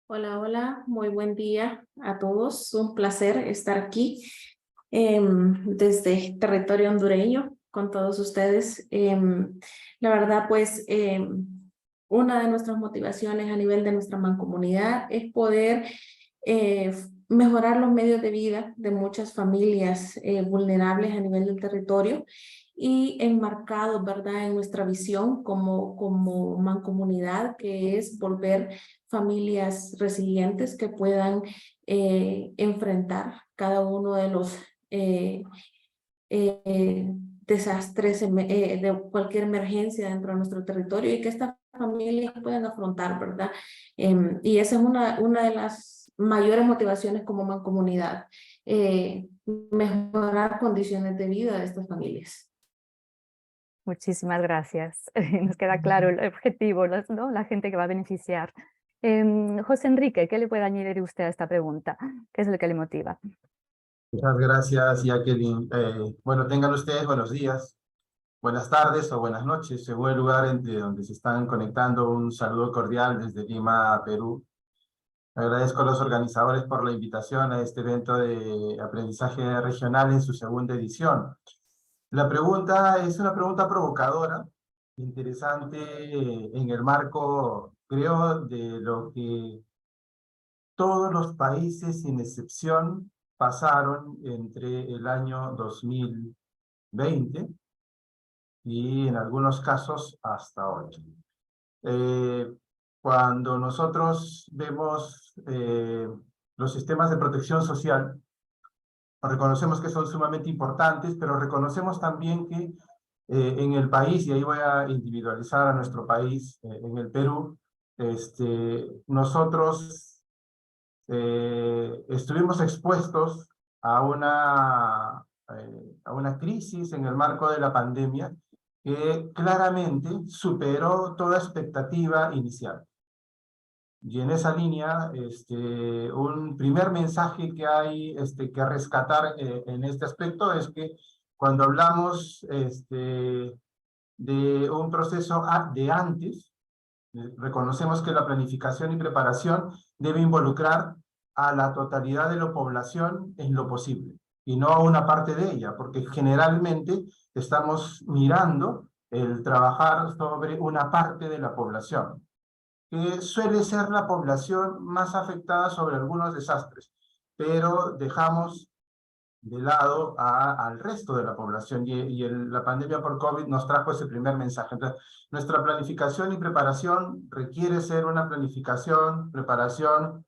Hola, hola, muy buen día a todos. Un placer estar aquí desde territorio hondureño con todos ustedes. La verdad, pues, una de nuestras motivaciones a nivel de nuestra mancomunidad es poder mejorar los medios de vida de muchas familias vulnerables a nivel del territorio y enmarcados, ¿verdad?, en nuestra visión como mancomunidad, que es volver familias resilientes que puedan enfrentar cada uno de los desastres, de cualquier emergencia dentro de nuestro territorio y que estas familias puedan afrontar, ¿verdad? Y esa es una de las mayores motivaciones como mancomunidad, mejorar condiciones de vida de estas familias. Muchísimas gracias. Nos queda claro el objetivo, ¿no? La gente que va a beneficiar. José Enrique, ¿qué le puede añadir usted a esta pregunta? ¿Qué es lo que le motiva? Muchas gracias, Jacqueline. Bueno, tengan ustedes buenos días, buenas tardes o buenas noches, según el lugar de donde se están conectando. Un saludo cordial desde Lima, Perú. Agradezco a los organizadores por la invitación a este evento de aprendizaje regional en su segunda edición. La pregunta es una pregunta provocadora, interesante en el marco, creo, de lo que todos los países, sin excepción, pasaron entre el año 2020 y en algunos casos hasta hoy. Cuando nosotros vemos los sistemas de protección social, reconocemos que son sumamente importantes, pero reconocemos también que en el país, y ahí voy a individualizar a nuestro país, en el Perú, nosotros estuvimos expuestos a una crisis en el marco de la pandemia que claramente superó toda expectativa inicial. Y en esa línea, un primer mensaje que hay que rescatar en este aspecto es que cuando hablamos de un proceso de antes, reconocemos que la planificación y preparación debe involucrar a la totalidad de la población en lo posible, y no a una parte de ella, porque generalmente estamos mirando el trabajar sobre una parte de la población, que suele ser la población más afectada sobre algunos desastres, pero dejamos de lado al resto de la población, y la pandemia por COVID nos trajo ese primer mensaje. Entonces, nuestra planificación y preparación requiere ser una preparación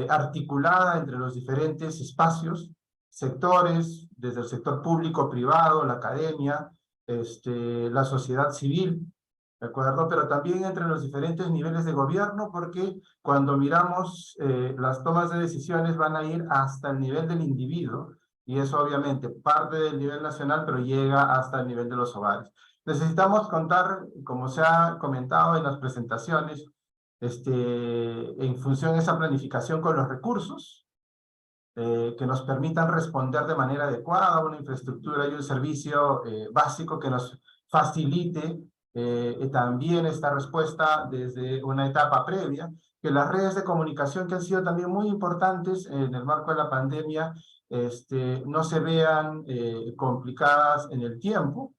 articulada entre los diferentes espacios, sectores, desde el sector público, privado, la academia, la sociedad civil, ¿de acuerdo? Pero también entre los diferentes niveles de gobierno, porque cuando miramos las tomas de decisiones van a ir hasta el nivel del individuo, y eso obviamente parte del nivel nacional, pero llega hasta el nivel de los hogares. Necesitamos contar, como se ha comentado en las presentaciones, en función de esa planificación con los recursos que nos permitan responder de manera adecuada a una infraestructura y un servicio básico que nos facilite también esta respuesta desde una etapa previa, que las redes de comunicación, que han sido también muy importantes en el marco de la pandemia, no se vean complicadas en el tiempo,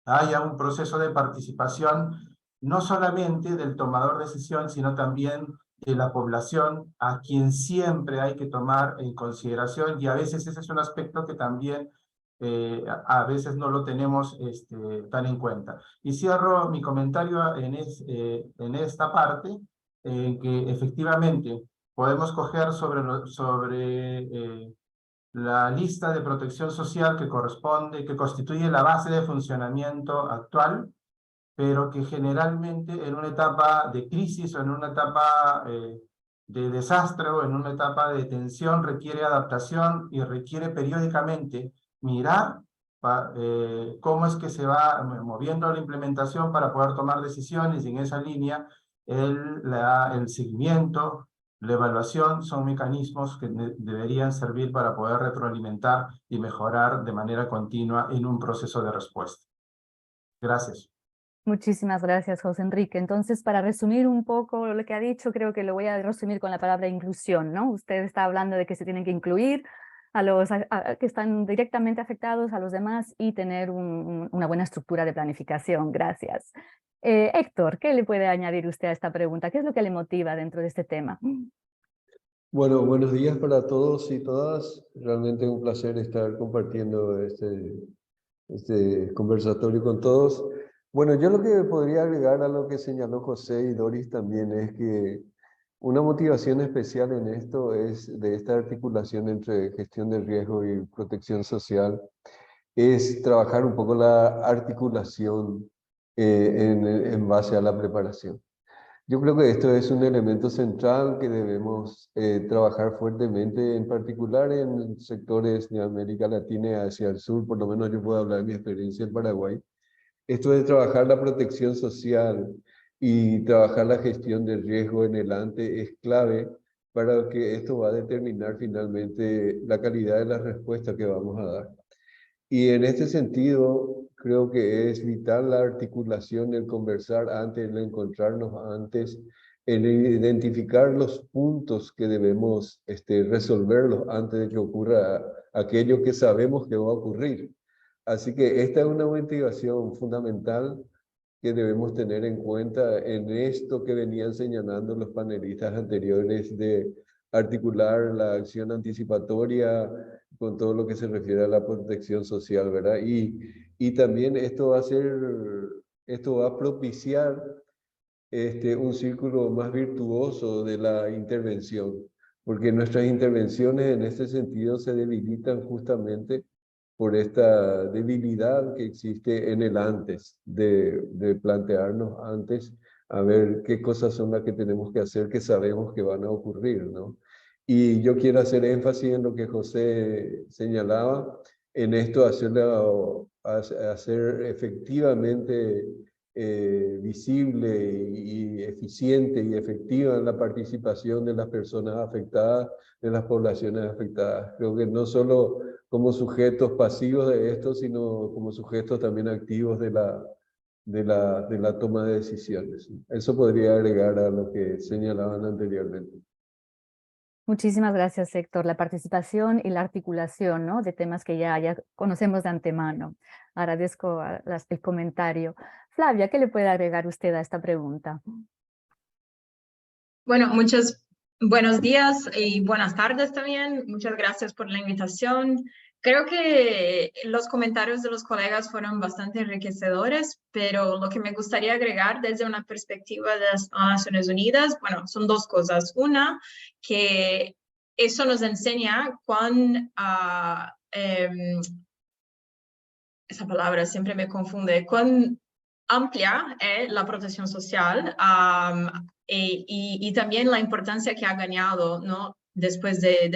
haya un proceso de participación no solamente del tomador de decisión, sino también de la población, a quien siempre hay que tomar en consideración, y a veces ese es un aspecto que también a veces no lo tenemos tan en cuenta. Y cierro mi comentario en esta parte, en que efectivamente podemos coger sobre la lista de protección social que constituye la base de funcionamiento actual, pero que generalmente en una etapa de crisis o en una etapa de desastre o en una etapa de tensión requiere adaptación y requiere periódicamente mirar cómo es que se va moviendo la implementación para poder tomar decisiones, y en esa línea el seguimiento, la evaluación son mecanismos que deberían servir para poder retroalimentar y mejorar de manera continua en un proceso de respuesta. Gracias. Muchísimas gracias, José Enrique. Entonces, para resumir un poco lo que ha dicho, creo que lo voy a resumir con la palabra inclusión, ¿no? Usted está hablando de que se tienen que incluir a los que están directamente afectados, a los demás, y tener una buena estructura de planificación. Gracias. Héctor, ¿qué le puede añadir usted a esta pregunta? ¿Qué es lo que le motiva dentro de este tema? Bueno, buenos días para todos y todas. Realmente un placer estar compartiendo este conversatorio con todos. Bueno, yo lo que podría agregar a lo que señaló José y Doris también es que una motivación especial en esto es de esta articulación entre gestión de riesgo y protección social, es trabajar un poco la articulación en base a la preparación. Yo creo que esto es un elemento central que debemos trabajar fuertemente, en particular en sectores de América Latina y hacia el sur, por lo menos yo puedo hablar de mi experiencia en Paraguay. Esto de trabajar la protección social y trabajar la gestión del riesgo en el ante es clave para que esto va a determinar finalmente la calidad de la respuesta que vamos a dar. Y en este sentido, creo que es vital la articulación, el conversar antes, el encontrarnos antes, el identificar los puntos que debemos resolverlos antes de que ocurra aquello que sabemos que va a ocurrir. Así que esta es una motivación fundamental que debemos tener en cuenta en esto que venían señalando los panelistas anteriores de articular la acción anticipatoria con todo lo que se refiere a la protección social, ¿verdad? Y también esto va a propiciar un círculo más virtuoso de la intervención, porque nuestras intervenciones en este sentido se debilitan justamente por esta debilidad que existe en el antes, de plantearnos antes a ver qué cosas son las que tenemos que hacer, que sabemos que van a ocurrir, ¿no? Y yo quiero hacer énfasis en lo que José señalaba, en esto hacer efectivamente visible y eficiente y efectiva en la participación de las personas afectadas, de las poblaciones afectadas. Creo que no solo como sujetos pasivos de esto, sino como sujetos también activos de la toma de decisiones. Eso podría agregar a lo que señalaban anteriormente. Muchísimas gracias, Héctor. La participación y la articulación, ¿no?, de temas que ya conocemos de antemano. Agradezco el comentario. Flavia, ¿qué le puede agregar usted a esta pregunta? Bueno, muchos buenos días y buenas tardes también. Muchas gracias por la invitación. Creo que los comentarios de los colegas fueron bastante enriquecedores, pero lo que me gustaría agregar desde una perspectiva de las Naciones Unidas, bueno, son dos cosas. Una, que eso nos enseña cuán, esa palabra siempre me confunde, cuán amplia es la protección social y también la importancia que ha ganado, ¿no?, después de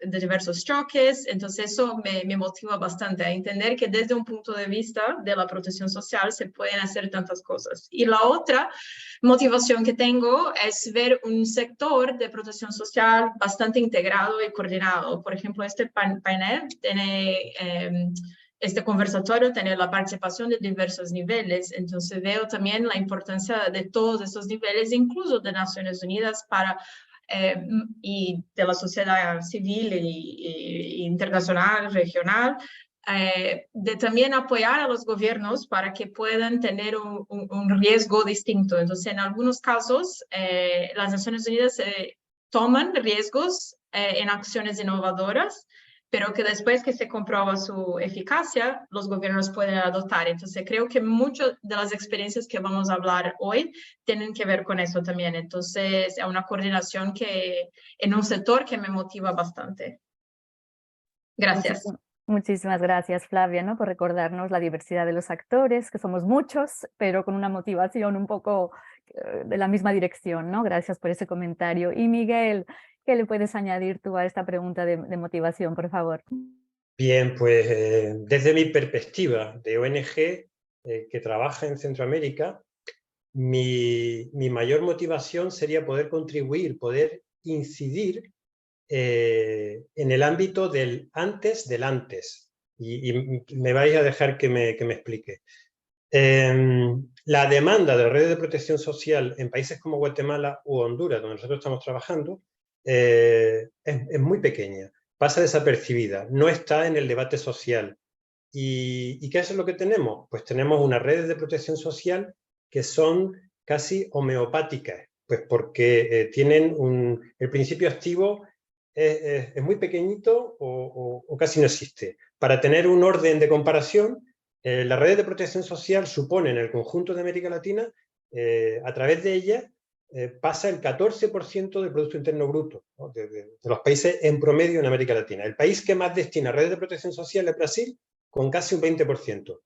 diversos choques. Entonces eso me motiva bastante a entender que desde un punto de vista de la protección social se pueden hacer tantas cosas. Y la otra motivación que tengo es ver un sector de protección social bastante integrado y coordinado. Por ejemplo, este panel tiene... este conversatorio tiene la participación de diversos niveles, entonces veo también la importancia de todos estos niveles, incluso de Naciones Unidas y de la sociedad civil y internacional, regional, de también apoyar a los gobiernos para que puedan tener un riesgo distinto. Entonces, en algunos casos, las Naciones Unidas toman riesgos en acciones innovadoras, pero que después que se comprueba su eficacia, los gobiernos pueden adoptar. Entonces, creo que muchas de las experiencias que vamos a hablar hoy tienen que ver con eso también. Entonces, es una coordinación que en un sector que me motiva bastante. Gracias. Muchísimas gracias, Flavia, ¿no?, por recordarnos la diversidad de los actores, que somos muchos, pero con una motivación un poco de la misma dirección, ¿no? Gracias por ese comentario. Y Miguel, ¿qué le puedes añadir tú a esta pregunta de motivación, por favor? Bien, pues desde mi perspectiva de ONG que trabaja en Centroamérica, mi mayor motivación sería poder contribuir, poder incidir en el ámbito del antes del antes. Y me vais a dejar que me explique. La demanda de redes de protección social en países como Guatemala u Honduras, donde nosotros estamos trabajando, es muy pequeña, pasa desapercibida, no está en el debate social. ¿Y qué es lo que tenemos? Pues tenemos unas redes de protección social que son casi homeopáticas, pues porque tienen el principio activo es muy pequeñito o casi no existe. Para tener un orden de comparación, las redes de protección social suponen en el conjunto de América Latina, a través de ellas, pasa el 14% del Producto Interno Bruto, ¿no? de los países en promedio en América Latina. El país que más destina a redes de protección social es Brasil, con casi un 20%.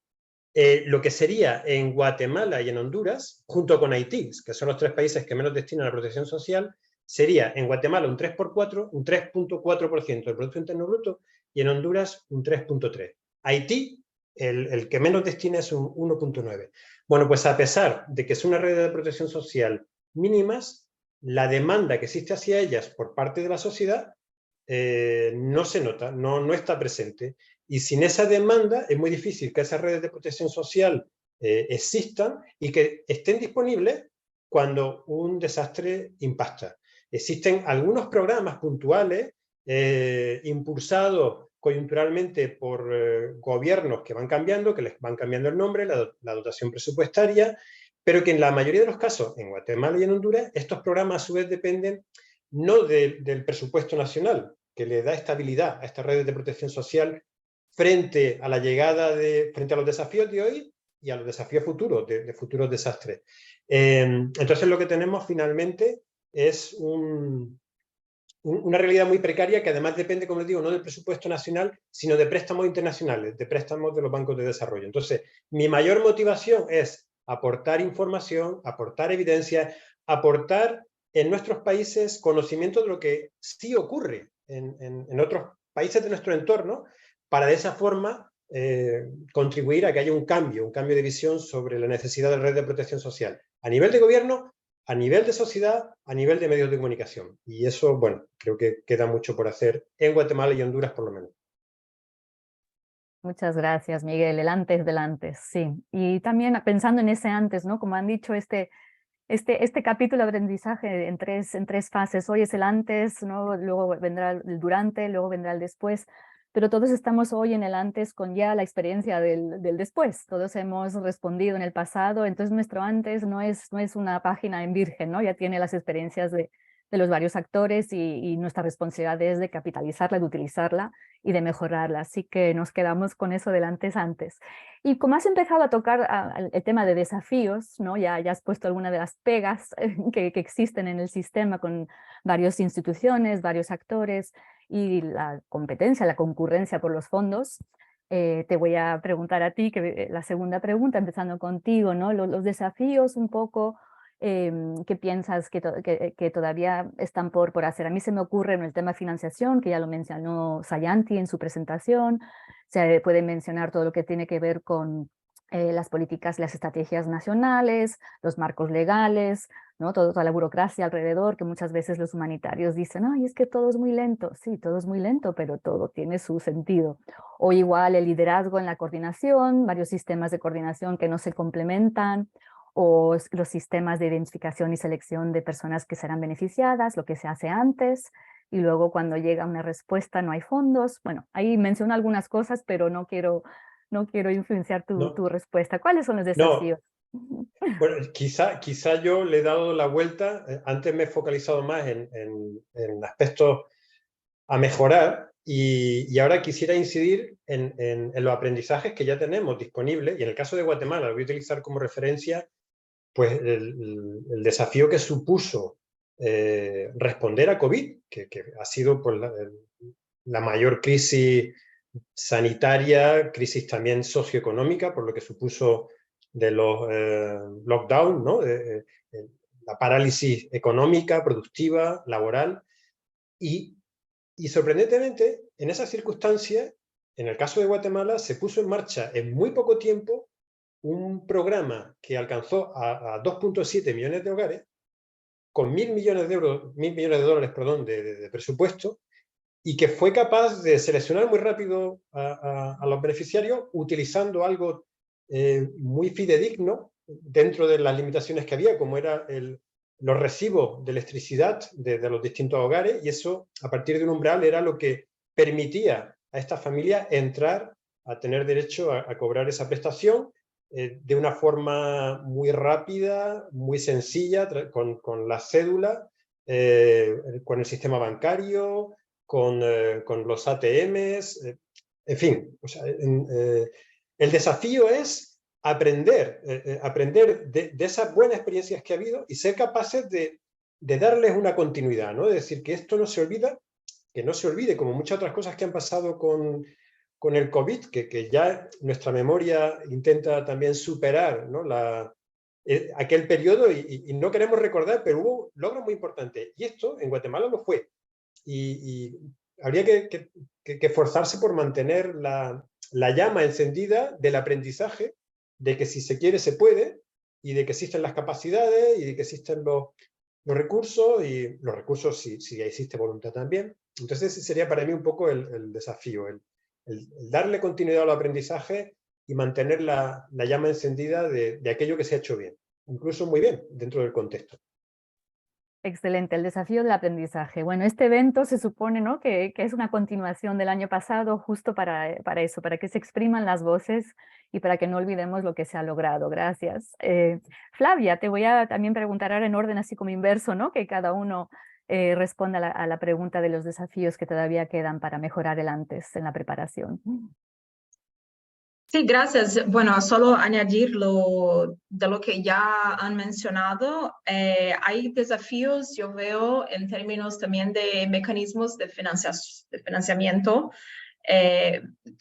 Lo que sería en Guatemala y en Honduras, junto con Haití, que son los 3 países que menos destinan a la protección social, sería en Guatemala un 3x4, un 3.4% del Producto Interno Bruto, y en Honduras un 3.3%. Haití, el que menos destina es un 1.9%. Bueno, pues a pesar de que son una red de protección social mínimas, la demanda que existe hacia ellas por parte de la sociedad no se nota, no está presente. Y sin esa demanda es muy difícil que esas redes de protección social existan y que estén disponibles cuando un desastre impacta. Existen algunos programas puntuales impulsados coyunturalmente por gobiernos que van cambiando, que les van cambiando el nombre, la dotación presupuestaria, pero que en la mayoría de los casos, en Guatemala y en Honduras, estos programas a su vez dependen no del presupuesto nacional, que le da estabilidad a estas redes de protección social frente a la llegada frente a los desafíos de hoy y a los desafíos futuros, de futuros desastres. Entonces lo que tenemos finalmente es una realidad muy precaria que además depende, como les digo, no del presupuesto nacional, sino de préstamos internacionales, de préstamos de los bancos de desarrollo. Entonces, mi mayor motivación es aportar información, aportar evidencia, aportar en nuestros países conocimiento de lo que sí ocurre en otros países de nuestro entorno, para de esa forma contribuir a que haya un cambio de visión sobre la necesidad de red de protección social, a nivel de gobierno, a nivel de sociedad, a nivel de medios de comunicación. Y eso, bueno, creo que queda mucho por hacer en Guatemala y Honduras, por lo menos. Muchas gracias, Miguel. El antes del antes, sí. Y también pensando en ese antes, ¿no? Como han dicho, este capítulo de aprendizaje en tres fases. Hoy es el antes, ¿no? Luego vendrá el durante, luego vendrá el después. Pero todos estamos hoy en el antes con ya la experiencia del después. Todos hemos respondido en el pasado, entonces nuestro antes no es una página en virgen, ¿no? Ya tiene las experiencias de los varios actores y nuestra responsabilidad es de capitalizarla, de utilizarla y de mejorarla. Así que nos quedamos con eso del antes. Y como has empezado a tocar el tema de desafíos, ¿no? Ya has puesto alguna de las pegas que existen en el sistema con varias instituciones, varios actores y la competencia, la concurrencia por los fondos. Te voy a preguntar a ti, que la segunda pregunta, empezando contigo, ¿no? Los desafíos un poco, ¿qué piensas que todavía están por hacer? A mí se me ocurre en el tema de financiación, que ya lo mencionó Sayanti en su presentación. Se puede mencionar todo lo que tiene que ver con las políticas, las estrategias nacionales, los marcos legales, ¿no? Toda la burocracia alrededor, que muchas veces los humanitarios dicen, ay, es que todo es muy lento. Sí, todo es muy lento, pero todo tiene su sentido. O igual el liderazgo en la coordinación, varios sistemas de coordinación que no se complementan, o los sistemas de identificación y selección de personas que serán beneficiadas, lo que se hace antes, y luego cuando llega una respuesta no hay fondos. Bueno, ahí menciono algunas cosas, pero no quiero influenciar tu respuesta. ¿Cuáles son los desafíos? No. Bueno, quizá yo le he dado la vuelta. Antes me he focalizado más en aspectos a mejorar y ahora quisiera incidir en los aprendizajes que ya tenemos disponibles. Y en el caso de Guatemala, lo voy a utilizar como referencia, pues el desafío que supuso responder a COVID, que ha sido pues, la mayor crisis sanitaria, crisis también socioeconómica, por lo que supuso de los lockdown, ¿no? La parálisis económica, productiva, laboral. Y sorprendentemente, en esas circunstancias, en el caso de Guatemala, se puso en marcha en muy poco tiempo un programa que alcanzó a 2.7 millones de hogares, con 1.000 millones de dólares de presupuesto, y que fue capaz de seleccionar muy rápido a los beneficiarios utilizando algo muy fidedigno dentro de las limitaciones que había, como era los recibos de electricidad de los distintos hogares, y eso a partir de un umbral era lo que permitía a estas familias entrar a tener derecho a cobrar esa prestación de una forma muy rápida, muy sencilla, con la cédula, con el sistema bancario, con los ATMs, en fin. O sea, el desafío es aprender de esas buenas experiencias que ha habido y ser capaces de darles una continuidad, ¿no? Es decir, que esto no se olvida, que no se olvide, como muchas otras cosas que han pasado con el COVID, que ya nuestra memoria intenta también superar, ¿no? Aquel periodo y no queremos recordar, pero hubo logros muy importantes. Y esto en Guatemala lo fue. Y habría que esforzarse por mantener la llama encendida del aprendizaje, de que si se quiere se puede, y de que existen las capacidades, y de que existen los recursos, y los recursos si existe voluntad también. Entonces ese sería para mí un poco el desafío, el darle continuidad al aprendizaje y mantener la llama encendida de aquello que se ha hecho bien, incluso muy bien dentro del contexto. Excelente, el desafío del aprendizaje. Bueno, este evento se supone, ¿no?, que es una continuación del año pasado, justo para eso, para que se expriman las voces y para que no olvidemos lo que se ha logrado. Gracias. Flavia, te voy a también preguntar ahora en orden así como inverso, ¿no?, que cada uno responda a la pregunta de los desafíos que todavía quedan para mejorar el antes en la preparación. Sí, gracias. Bueno, solo añadir de lo que ya han mencionado. Hay desafíos, yo veo, en términos también de mecanismos de financiamiento.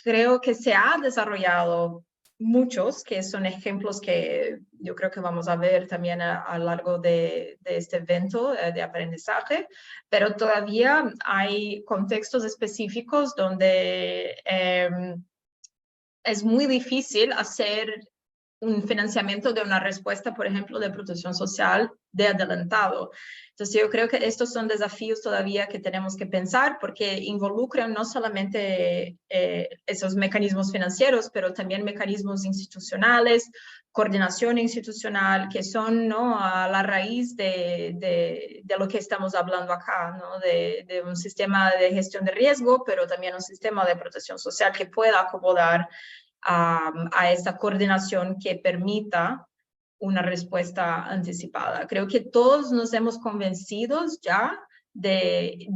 Creo que se ha desarrollado muchos, que son ejemplos que yo creo que vamos a ver también a lo largo de este evento de aprendizaje, pero todavía hay contextos específicos donde es muy difícil hacer un financiamiento de una respuesta, por ejemplo, de protección social de adelantado. Entonces, yo creo que estos son desafíos todavía que tenemos que pensar porque involucran no solamente esos mecanismos financieros, pero también mecanismos institucionales, coordinación institucional, que son, ¿no?, a la raíz de lo que estamos hablando acá, ¿no?, de un sistema de gestión de riesgo, pero también un sistema de protección social que pueda acomodar a esta coordinación que permita una respuesta anticipada. Creo que todos nos hemos convencido ya de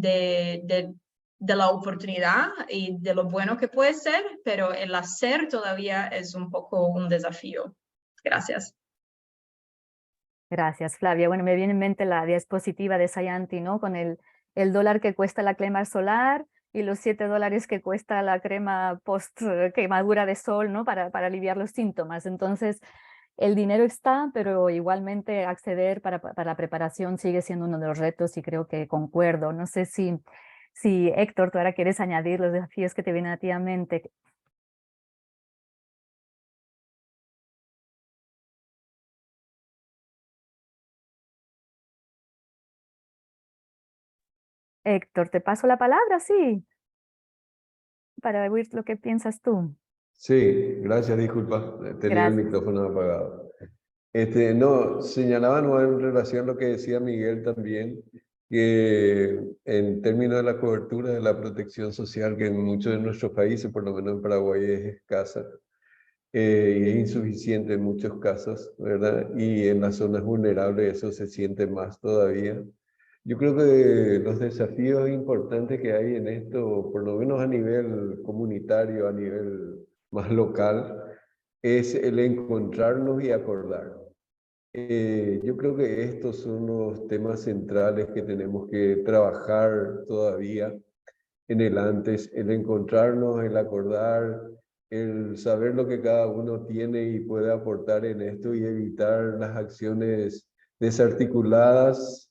la oportunidad y de lo bueno que puede ser, pero el hacer todavía es un poco un desafío. Gracias. Gracias, Flavia. Bueno, me viene en mente la diapositiva de Sayanti, ¿no?, con el dólar que cuesta la crema solar y los $7 que cuesta la crema post quemadura de sol, ¿no?, para aliviar los síntomas. Entonces, el dinero está, pero igualmente acceder para la preparación sigue siendo uno de los retos y creo que concuerdo. No sé si Héctor, tú ahora quieres añadir los desafíos que te vienen a ti a mente. Héctor, te paso la palabra, sí, para oír lo que piensas tú. Sí, gracias, disculpa, tenía el micrófono apagado. No, señalaba no, en relación a lo que decía Miguel también, que en términos de la cobertura de la protección social, que en muchos de nuestros países, por lo menos en Paraguay, es escasa y es insuficiente en muchos casos, ¿verdad? Y en las zonas vulnerables eso se siente más todavía. Yo creo que los desafíos importantes que hay en esto, por lo menos a nivel comunitario, a nivel más local, es el encontrarnos y acordarnos. Yo creo que estos son los temas centrales que tenemos que trabajar todavía en el antes, el encontrarnos, el acordar, el saber lo que cada uno tiene y puede aportar en esto y evitar las acciones desarticuladas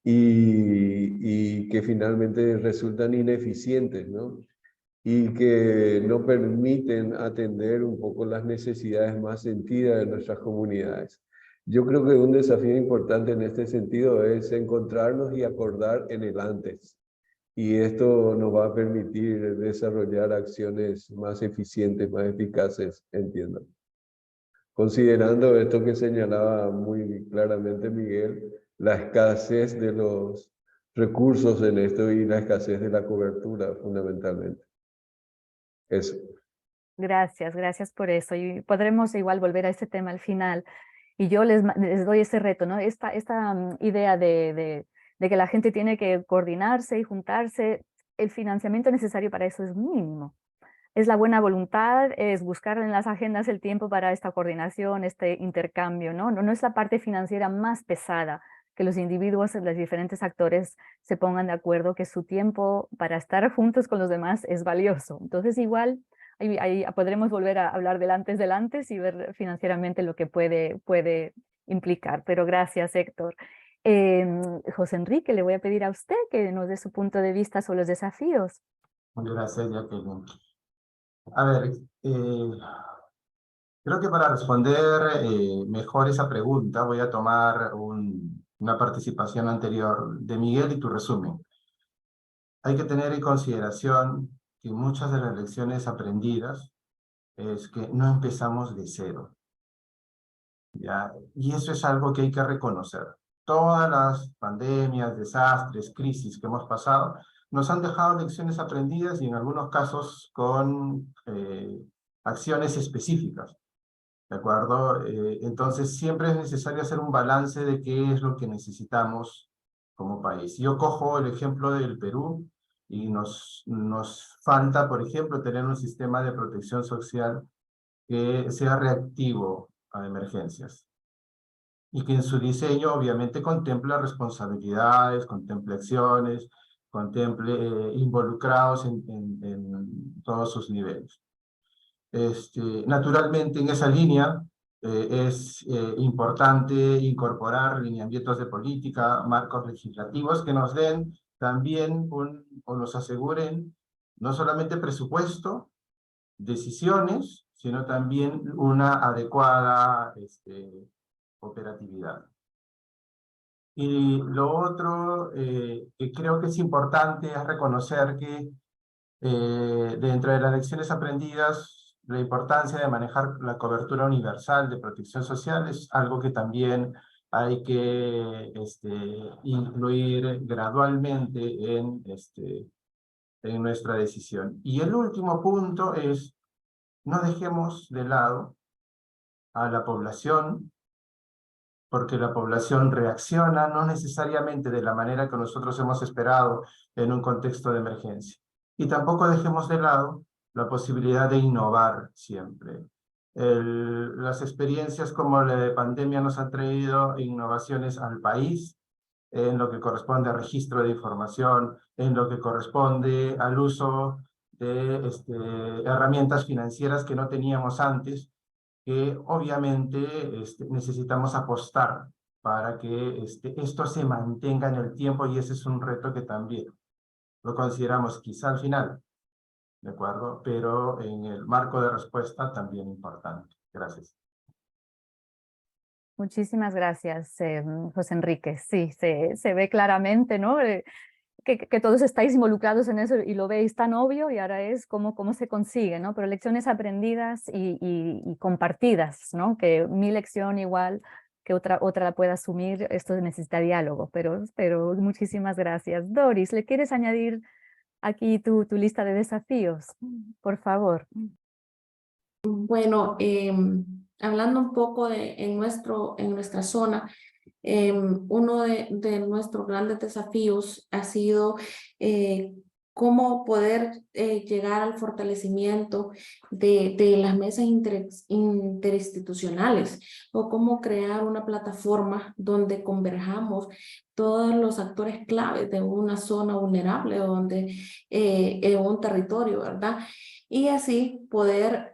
y que finalmente resultan ineficientes, ¿no? Y que no permiten atender un poco las necesidades más sentidas de nuestras comunidades. Yo creo que un desafío importante en este sentido es encontrarnos y acordar en el antes. Y esto nos va a permitir desarrollar acciones más eficientes, más eficaces, entiendo. considerando esto que señalaba muy claramente Miguel, la escasez de los recursos en esto y la escasez de la cobertura fundamentalmente. Eso. Gracias, gracias por eso. Y podremos igual volver a este tema al final. Y yo les doy ese reto, ¿no? Esta idea de que la gente tiene que coordinarse y juntarse, el financiamiento necesario para eso es mínimo. Es la buena voluntad, es buscar en las agendas el tiempo para esta coordinación, este intercambio, ¿no? No es la parte financiera más pesada, que los individuos, los diferentes actores se pongan de acuerdo que su tiempo para estar juntos con los demás es valioso. Entonces igual ahí podremos volver a hablar del antes y ver financieramente lo que puede implicar. Pero gracias, Héctor. José Enrique, le voy a pedir a usted que nos dé su punto de vista sobre los desafíos. Gracias, Jacqueline. A ver, creo que para responder mejor esa pregunta voy a tomar una participación anterior de Miguel y tu resumen. Hay que tener en consideración que muchas de las lecciones aprendidas es que no empezamos de cero, ¿ya? Y eso es algo que hay que reconocer. Todas las pandemias, desastres, crisis que hemos pasado nos han dejado lecciones aprendidas y en algunos casos con acciones específicas, ¿de acuerdo? Entonces siempre es necesario hacer un balance de qué es lo que necesitamos como país. Yo cojo el ejemplo del Perú y nos falta, por ejemplo, tener un sistema de protección social que sea reactivo a emergencias y que en su diseño obviamente contemple responsabilidades, contemple acciones, contemple involucrados en todos sus niveles. Naturalmente, en esa línea es importante incorporar lineamientos de política, marcos legislativos que nos den también o nos aseguren no solamente presupuesto, decisiones, sino también una adecuada operatividad. Y lo otro que creo que es importante es reconocer que dentro de las lecciones aprendidas, la importancia de manejar la cobertura universal de protección social es algo que también hay que incluir gradualmente en nuestra decisión. Y el último punto es, no dejemos de lado a la población, porque la población reacciona no necesariamente de la manera que nosotros hemos esperado en un contexto de emergencia. Y tampoco dejemos de lado la posibilidad de innovar siempre. Las experiencias como la de pandemia nos han traído innovaciones al país, en lo que corresponde al registro de información, en lo que corresponde al uso de herramientas financieras que no teníamos antes, que obviamente necesitamos apostar para que esto se mantenga en el tiempo, y ese es un reto que también lo consideramos quizá al final, ¿de acuerdo? Pero en el marco de respuesta también importante. Gracias. Muchísimas gracias, José Enrique. Sí, se ve claramente, ¿no? Que todos estáis involucrados en eso y lo veis tan obvio, y ahora es cómo se consigue, ¿no? Pero lecciones aprendidas y compartidas, ¿no? Que mi lección igual que otra la pueda asumir, esto necesita diálogo, pero muchísimas gracias. Doris, ¿le quieres añadir aquí tu lista de desafíos? Por favor. Bueno, hablando un poco en nuestra zona, uno de nuestros grandes desafíos ha sido cómo poder llegar al fortalecimiento de las mesas interinstitucionales, o cómo crear una plataforma donde converjamos todos los actores claves de una zona vulnerable, donde en un territorio, ¿verdad? Y así poder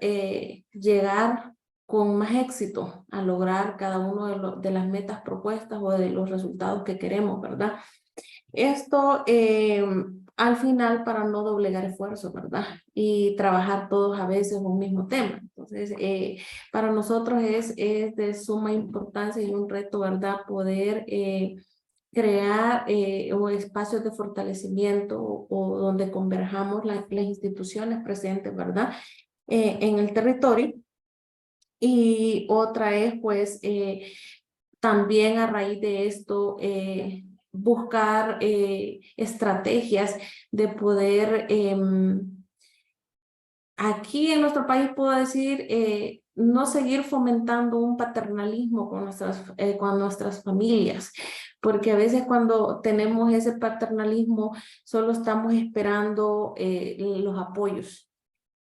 llegar con más éxito a lograr cada uno de las metas propuestas o de los resultados que queremos, ¿verdad? Esto al final para no doblegar esfuerzos, ¿verdad? Y trabajar todos a veces un mismo tema. Entonces, para nosotros es de suma importancia y un reto, ¿verdad? Poder crear espacios de fortalecimiento o donde converjamos las instituciones presentes, ¿verdad? En el territorio, Y otra es, pues, también a raíz de esto, buscar estrategias de poder, aquí en nuestro país puedo decir, no seguir fomentando un paternalismo con nuestras familias, porque a veces cuando tenemos ese paternalismo solo estamos esperando los apoyos,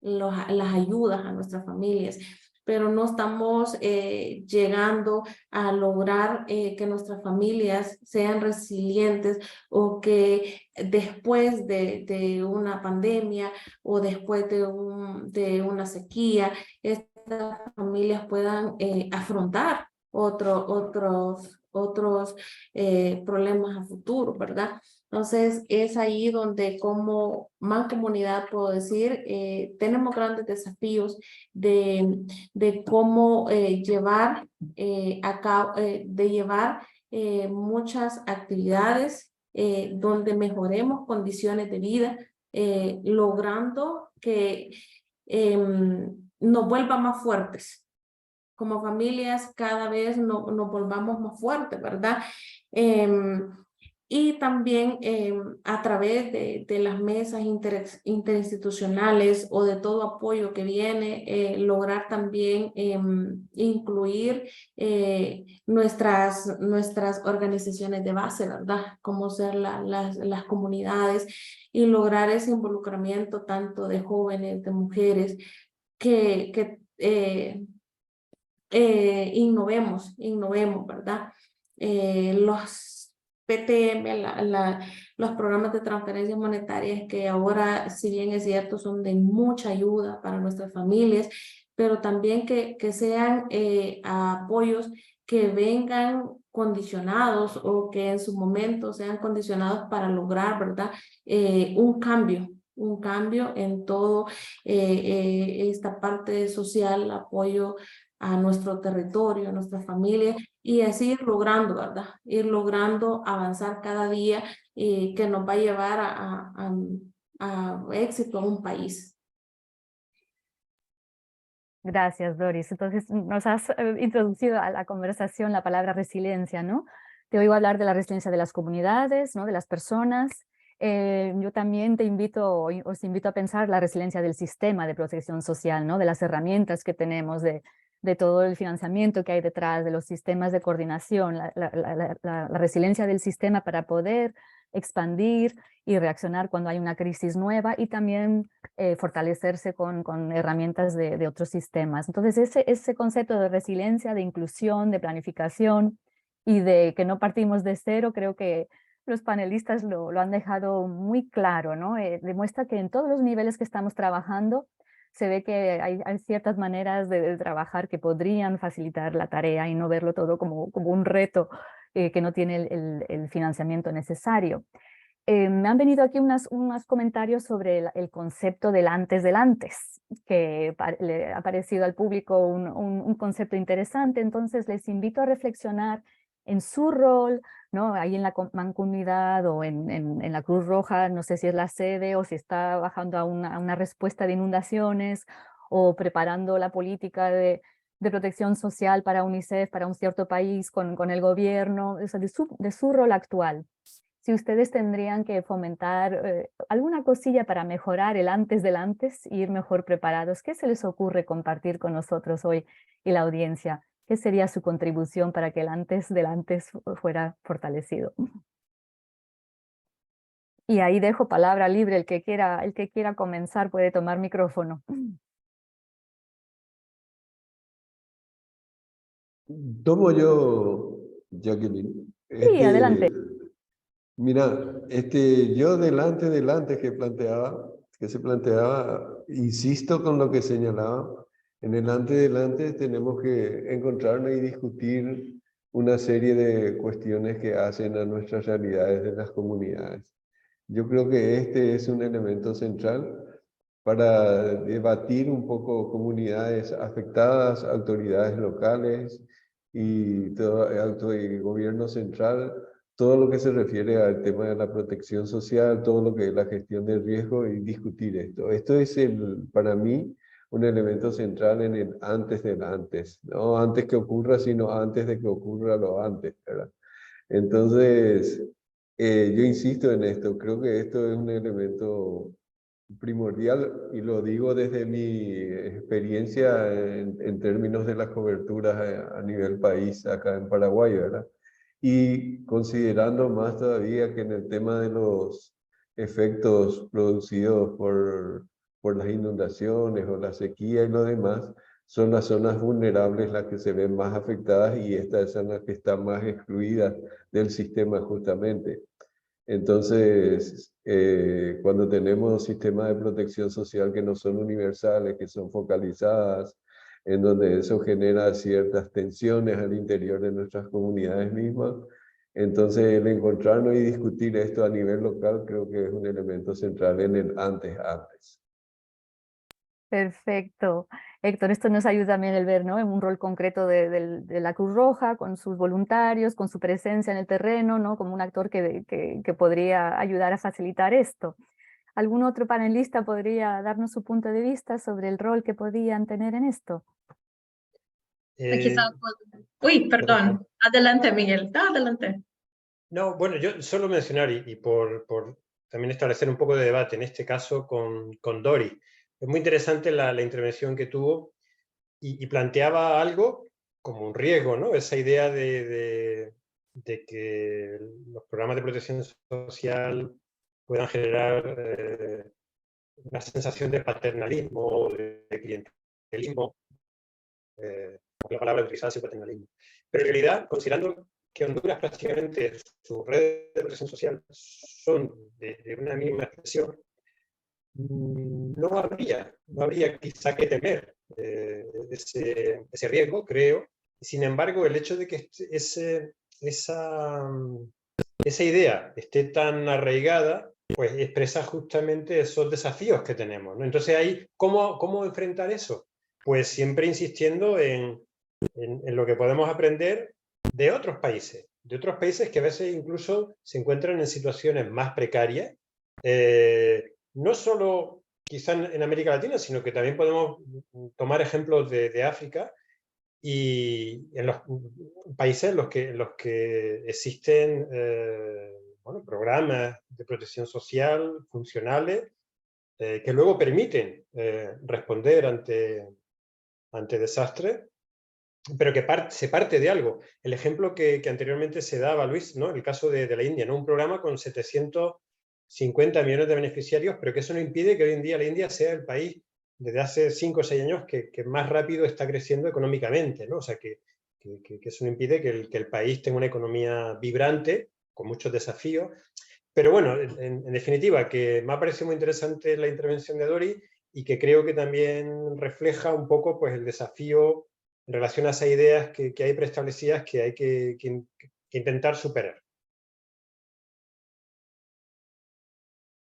las ayudas a nuestras familias, pero no estamos llegando a lograr que nuestras familias sean resilientes o que después de una pandemia o después de una sequía, estas familias puedan afrontar otros problemas a futuro, ¿verdad? Entonces, es ahí donde como mancomunidad puedo decir, tenemos grandes desafíos de cómo llevar a cabo, de llevar muchas actividades donde mejoremos condiciones de vida, logrando que nos vuelvan más fuertes. Como familias cada vez nos volvamos más fuertes, ¿verdad? Y también a través de las mesas interinstitucionales o de todo apoyo que viene, lograr también incluir nuestras organizaciones de base, ¿verdad? Como ser las comunidades y lograr ese involucramiento tanto de jóvenes, de mujeres, que innovemos, ¿verdad? Los PTM, los programas de transferencias monetarias que ahora, si bien es cierto, son de mucha ayuda para nuestras familias, pero también que sean apoyos que vengan condicionados o que en su momento sean condicionados para lograr, ¿verdad? Un cambio en todo esta parte social, apoyo a nuestro territorio, a nuestra familia, y así ir logrando, ¿verdad? Ir logrando avanzar cada día que nos va a llevar a éxito a un país. Gracias, Doris. Entonces, nos has introducido a la conversación la palabra resiliencia, ¿no? Te oigo hablar de la resiliencia de las comunidades, ¿no? De las personas. Yo también os invito a pensar la resiliencia del sistema de protección social, ¿no? De las herramientas que tenemos, de todo el financiamiento que hay detrás, de los sistemas de coordinación, la resiliencia del sistema para poder expandir y reaccionar cuando hay una crisis nueva y también fortalecerse con herramientas de otros sistemas. Entonces ese concepto de resiliencia, de inclusión, de planificación y de que no partimos de cero, creo que los panelistas lo han dejado muy claro, ¿no? Demuestra que en todos los niveles que estamos trabajando se ve que hay ciertas maneras de trabajar que podrían facilitar la tarea y no verlo todo como un reto que no tiene el financiamiento necesario. Me han venido aquí unos comentarios sobre el concepto del antes, que le ha parecido al público un concepto interesante, entonces les invito a reflexionar en su rol, ¿no? Ahí en la mancomunidad o en la Cruz Roja, no sé si es la sede o si está bajando a una respuesta de inundaciones o preparando la política de protección social para UNICEF, para un cierto país con el gobierno, o sea, de su rol actual. Si ustedes tendrían que fomentar alguna cosilla para mejorar el antes del antes e ir mejor preparados, ¿qué se les ocurre compartir con nosotros hoy y la audiencia? ¿Qué sería su contribución para que el antes del antes fuera fortalecido? Y ahí dejo palabra libre, el que quiera comenzar puede tomar micrófono. Tomo yo, Jacqueline. Sí, adelante. Mira, yo delante que se planteaba, insisto con lo que señalaba, en el delante tenemos que encontrarnos y discutir una serie de cuestiones que hacen a nuestras realidades de las comunidades. Yo creo que este es un elemento central para debatir un poco comunidades afectadas, autoridades locales y gobierno central, todo lo que se refiere al tema de la protección social, todo lo que es la gestión del riesgo y discutir esto. Esto es para mí un elemento central en el antes del antes, no antes que ocurra, sino antes de que ocurra lo antes, ¿verdad? Entonces, yo insisto en esto, creo que esto es un elemento primordial y lo digo desde mi experiencia en términos de las coberturas a nivel país acá en Paraguay, ¿verdad? Y considerando más todavía que en el tema de los efectos producidos por las inundaciones o la sequía y lo demás, son las zonas vulnerables las que se ven más afectadas y estas son las que están más excluidas del sistema justamente. Entonces, cuando tenemos sistemas de protección social que no son universales, que son focalizadas, en donde eso genera ciertas tensiones al interior de nuestras comunidades mismas, entonces el encontrarnos y discutir esto a nivel local creo que es un elemento central en el antes. Perfecto. Héctor, esto nos ayuda también el ver, ¿no?, en un rol concreto de la Cruz Roja, con sus voluntarios, con su presencia en el terreno, ¿no?, como un actor que podría ayudar a facilitar esto. ¿Algún otro panelista podría darnos su punto de vista sobre el rol que podían tener en esto? Uy, perdón. Adelante, Miguel. Adelante. No, bueno, yo solo mencionar y por también establecer un poco de debate, en este caso con Dori. Es muy interesante la intervención que tuvo y planteaba algo como un riesgo, ¿no? Esa idea de que los programas de protección social puedan generar una sensación de paternalismo, de clientelismo, la palabra utilizada es paternalismo. Pero en realidad, considerando que Honduras prácticamente sus redes de protección social son de una mínima expresión, no habría quizá que temer ese riesgo, creo. Sin embargo, el hecho de que esa idea esté tan arraigada, pues expresa justamente esos desafíos que tenemos, ¿no? Entonces ahí, ¿cómo enfrentar eso? Pues siempre insistiendo en lo que podemos aprender de otros países que a veces incluso se encuentran en situaciones más precarias, no solo quizá en América Latina, sino que también podemos tomar ejemplos de África y en los países en los que existen programas de protección social funcionales que luego permiten responder ante desastres, pero que se parte de algo. El ejemplo que anteriormente se daba, Luis, ¿no?, el caso de la India, ¿no?, un programa con 750 millones de beneficiarios, pero que eso no impide que hoy en día la India sea el país desde hace 5 o 6 años que más rápido está creciendo económicamente, ¿no? O sea, que eso no impide que el país tenga una economía vibrante, con muchos desafíos. Pero bueno, en definitiva, que me ha parecido muy interesante la intervención de Dori y que creo que también refleja un poco pues, el desafío en relación a esas ideas que hay preestablecidas que hay que intentar superar.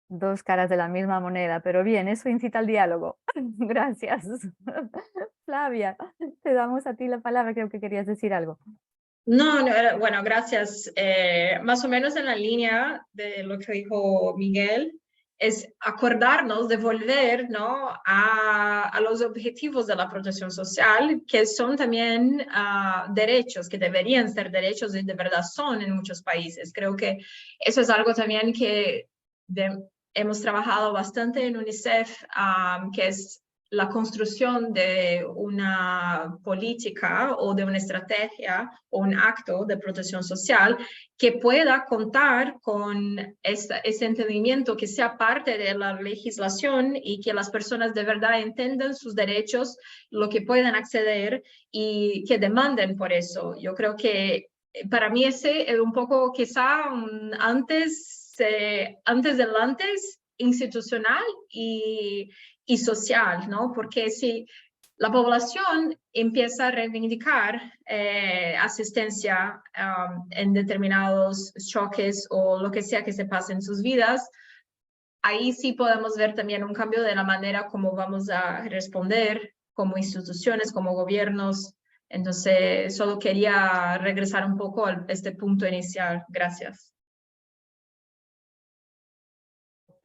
Dos caras de la misma moneda, pero bien, eso incita al diálogo. Gracias. Flavia, te damos a ti la palabra, creo que querías decir algo. No, bueno, gracias. Más o menos en la línea de lo que dijo Miguel, es acordarnos de volver, ¿no?, a los objetivos de la protección social, que son también derechos, que deberían ser derechos y de verdad son en muchos países. Creo que eso es algo también que hemos trabajado bastante en UNICEF, que es la construcción de una política o de una estrategia o un acto de protección social que pueda contar con ese entendimiento, que sea parte de la legislación y que las personas de verdad entiendan sus derechos, lo que puedan acceder y que demanden por eso. Yo creo que para mí ese es un poco quizá antes del antes institucional y social, ¿no? Porque si la población empieza a reivindicar asistencia en determinados choques o lo que sea que se pase en sus vidas, ahí sí podemos ver también un cambio de la manera como vamos a responder como instituciones, como gobiernos. Entonces, solo quería regresar un poco a este punto inicial. Gracias.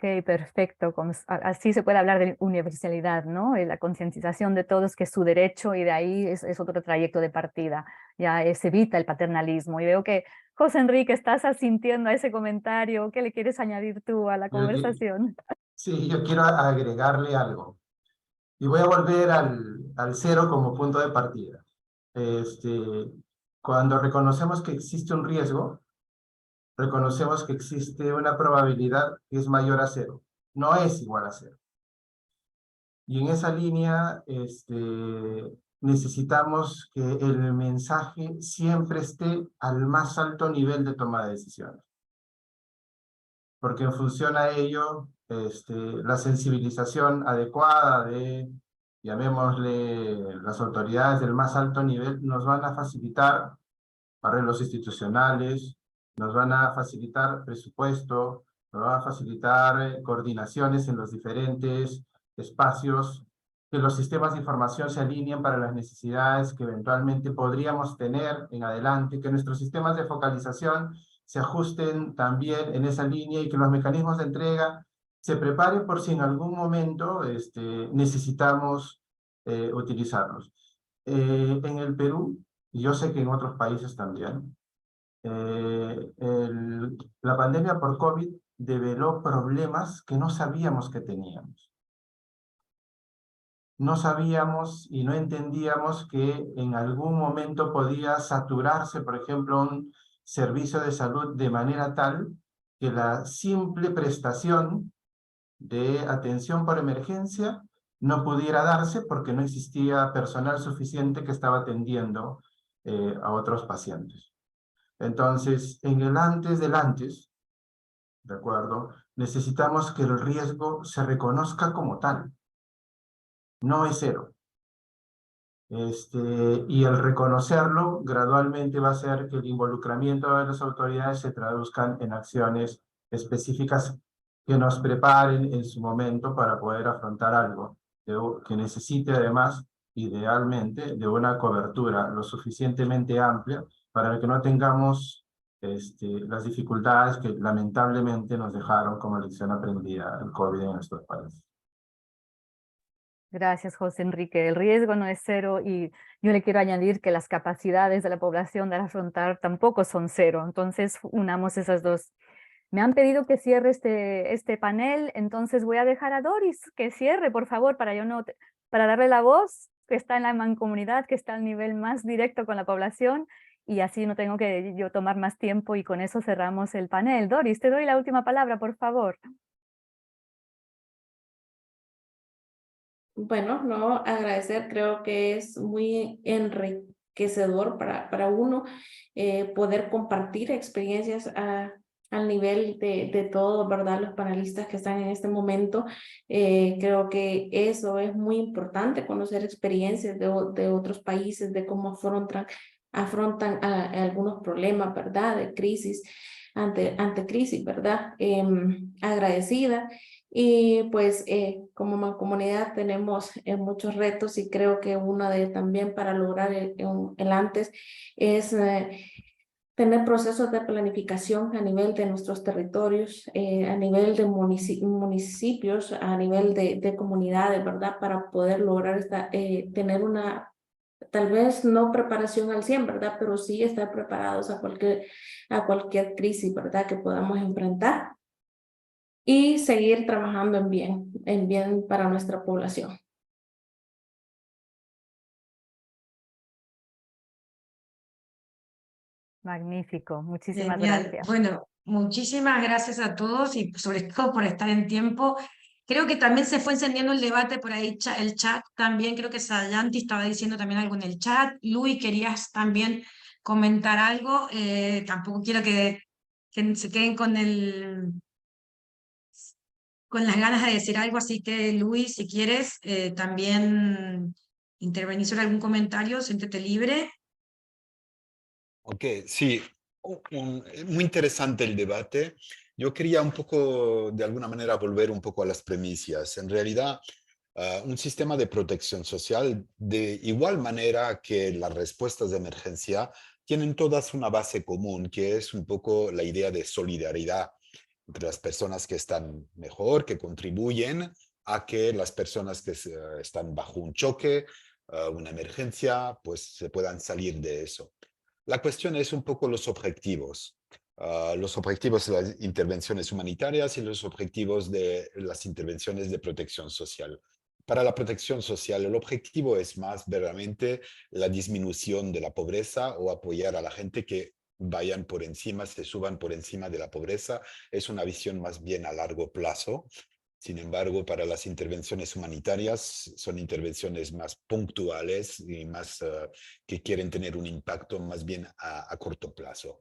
Ok, perfecto. Así se puede hablar de universalidad, ¿no? La concientización de todos que es su derecho y de ahí es otro trayecto de partida. Ya se evita el paternalismo. Y veo que, José Enrique, estás asintiendo a ese comentario. ¿Qué le quieres añadir tú a la conversación? Sí, yo quiero agregarle algo. Y voy a volver al cero como punto de partida. Cuando reconocemos que existe un riesgo, reconocemos que existe una probabilidad que es mayor a cero. No es igual a cero. Y en esa línea necesitamos que el mensaje siempre esté al más alto nivel de toma de decisiones. Porque en función a ello, la sensibilización adecuada de, llamémosle, las autoridades del más alto nivel, nos van a facilitar arreglos institucionales, nos van a facilitar presupuesto, nos van a facilitar coordinaciones en los diferentes espacios, que los sistemas de información se alineen para las necesidades que eventualmente podríamos tener en adelante, que nuestros sistemas de focalización se ajusten también en esa línea y que los mecanismos de entrega se preparen por si en algún momento necesitamos utilizarlos. En el Perú, y yo sé que en otros países también, la pandemia por COVID develó problemas que no sabíamos que teníamos. No sabíamos y no entendíamos que en algún momento podía saturarse, por ejemplo, un servicio de salud de manera tal que la simple prestación de atención por emergencia no pudiera darse porque no existía personal suficiente que estaba atendiendo a otros pacientes. Entonces, en el antes del antes, ¿de acuerdo? Necesitamos que el riesgo se reconozca como tal. No es cero. Y el reconocerlo gradualmente va a hacer que el involucramiento de las autoridades se traduzcan en acciones específicas que nos preparen en su momento para poder afrontar algo que necesite además, idealmente, de una cobertura lo suficientemente amplia para que no tengamos las dificultades que lamentablemente nos dejaron como lección aprendida el COVID en nuestros países. Gracias, José Enrique. El riesgo no es cero y yo le quiero añadir que las capacidades de la población de afrontar tampoco son cero. Entonces, unamos esas dos. Me han pedido que cierre este panel, entonces voy a dejar a Doris que cierre, por favor, para darle la voz, que está en la mancomunidad, que está al nivel más directo con la población, y así no tengo que yo tomar más tiempo y con eso cerramos el panel. Doris, te doy la última palabra, por favor. Bueno, no, agradecer, creo que es muy enriquecedor para uno poder compartir experiencias al nivel de todos, ¿verdad? Los panelistas que están en este momento. Creo que eso es muy importante, conocer experiencias de otros países, de cómo afrontan algunos problemas, ¿verdad? De crisis, ante crisis, ¿verdad? Agradecida. Y pues como mancomunidad tenemos muchos retos y creo que uno también para lograr el antes es tener procesos de planificación a nivel de nuestros territorios, a nivel de municipios, a nivel de comunidades, ¿verdad? Para poder lograr tener una, tal vez no preparación al 100, ¿verdad? Pero sí estar preparados a cualquier crisis, ¿verdad? Que podamos enfrentar. Y seguir trabajando en bien para nuestra población. Magnífico, muchísimas Genial. gracias. Bueno, muchísimas gracias a todos y sobre todo por estar en tiempo. Creo que también se fue encendiendo el debate por ahí, el chat también, creo que Sayanti estaba diciendo también algo en el chat. Luis, querías también comentar algo. Tampoco quiero que se queden con las ganas de decir algo, así que Luis, si quieres también intervenir sobre algún comentario, siéntete libre. Ok, sí, muy interesante el debate. Yo quería un poco, de alguna manera, volver un poco a las premisas. En realidad, un sistema de protección social, de igual manera que las respuestas de emergencia, tienen todas una base común, que es un poco la idea de solidaridad entre las personas que están mejor, que contribuyen a que las personas que están bajo un choque, una emergencia, pues se puedan salir de eso. La cuestión es un poco los objetivos. Los objetivos de las intervenciones humanitarias y los objetivos de las intervenciones de protección social. Para la protección social, el objetivo es más verdaderamente la disminución de la pobreza o apoyar a la gente que vayan por encima, se suban por encima de la pobreza. Es una visión más bien a largo plazo. Sin embargo, para las intervenciones humanitarias son intervenciones más puntuales y más que quieren tener un impacto más bien a corto plazo.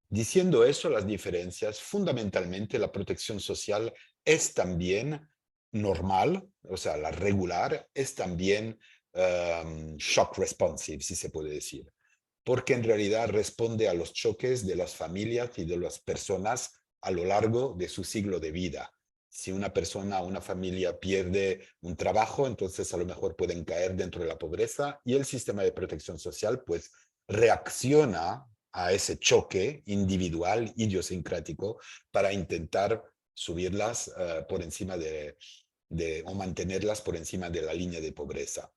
Diciendo eso, las diferencias, fundamentalmente la protección social es también normal, o sea, la regular, es también shock responsive, si se puede decir, porque en realidad responde a los choques de las familias y de las personas a lo largo de su ciclo de vida. Si una persona o una familia pierde un trabajo, entonces a lo mejor pueden caer dentro de la pobreza y el sistema de protección social pues reacciona a ese choque individual, idiosincrático, para intentar subirlas por encima o mantenerlas por encima de la línea de pobreza.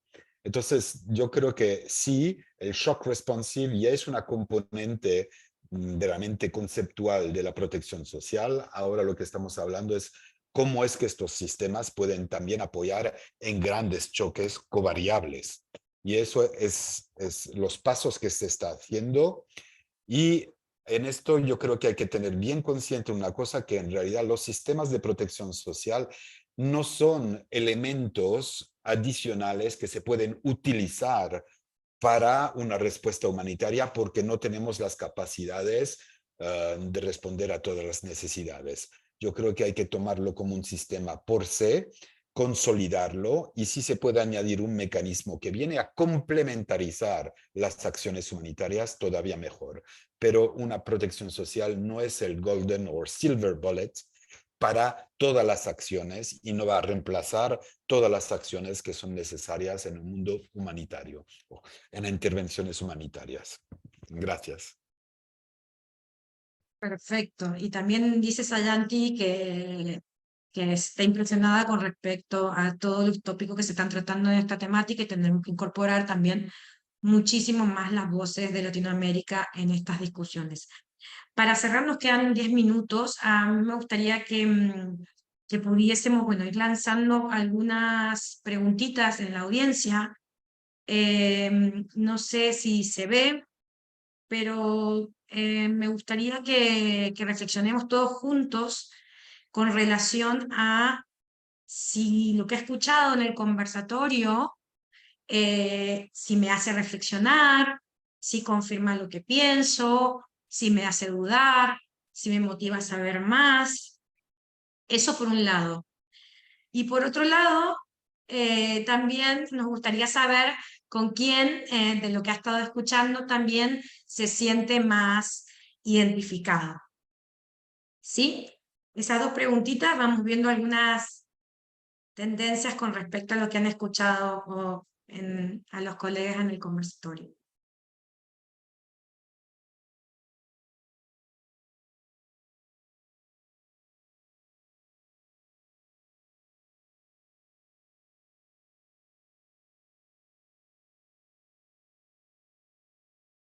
Entonces, yo creo que sí, el shock responsive ya es una componente verdaderamente conceptual de la protección social. Ahora lo que estamos hablando es cómo es que estos sistemas pueden también apoyar en grandes choques covariables. Y eso es los pasos que se está haciendo. Y en esto yo creo que hay que tener bien consciente una cosa, que en realidad los sistemas de protección social no son elementos adicionales que se pueden utilizar para una respuesta humanitaria porque no tenemos las capacidades de responder a todas las necesidades. Yo creo que hay que tomarlo como un sistema por sí, consolidarlo, y si se puede añadir un mecanismo que viene a complementarizar las acciones humanitarias, todavía mejor. Pero una protección social no es el golden o silver bullet para todas las acciones y no va a reemplazar todas las acciones que son necesarias en el mundo humanitario, en intervenciones humanitarias. Gracias. Perfecto. Y también dice Sayanti que está impresionada con respecto a todos los tópicos que se están tratando en esta temática, y tendremos que incorporar también muchísimo más las voces de Latinoamérica en estas discusiones. Para cerrar, nos quedan 10 minutos. A mí me gustaría que pudiésemos, bueno, ir lanzando algunas preguntitas en la audiencia. No sé si se ve, pero me gustaría que reflexionemos todos juntos con relación a si lo que he escuchado en el conversatorio, si me hace reflexionar, si confirma lo que pienso, si me hace dudar, si me motiva a saber más. Eso por un lado. Y por otro lado, también nos gustaría saber con quién de lo que ha estado escuchando también se siente más identificado. ¿Sí? Esas dos preguntitas, vamos viendo algunas tendencias con respecto a lo que han escuchado a los colegas en el conversatorio.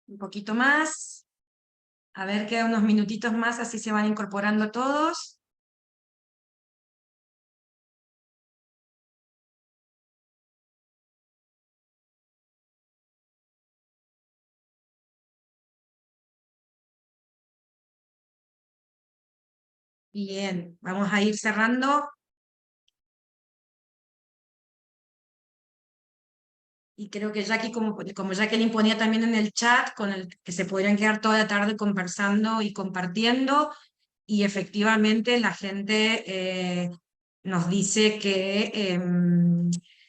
Un poquito más. A ver, quedan unos minutitos más, así se van incorporando todos. Bien, vamos a ir cerrando. Y creo que Jackie, como Jacqueline ponía también en el chat, con el que se podrían quedar toda la tarde conversando y compartiendo, y efectivamente la gente nos dice que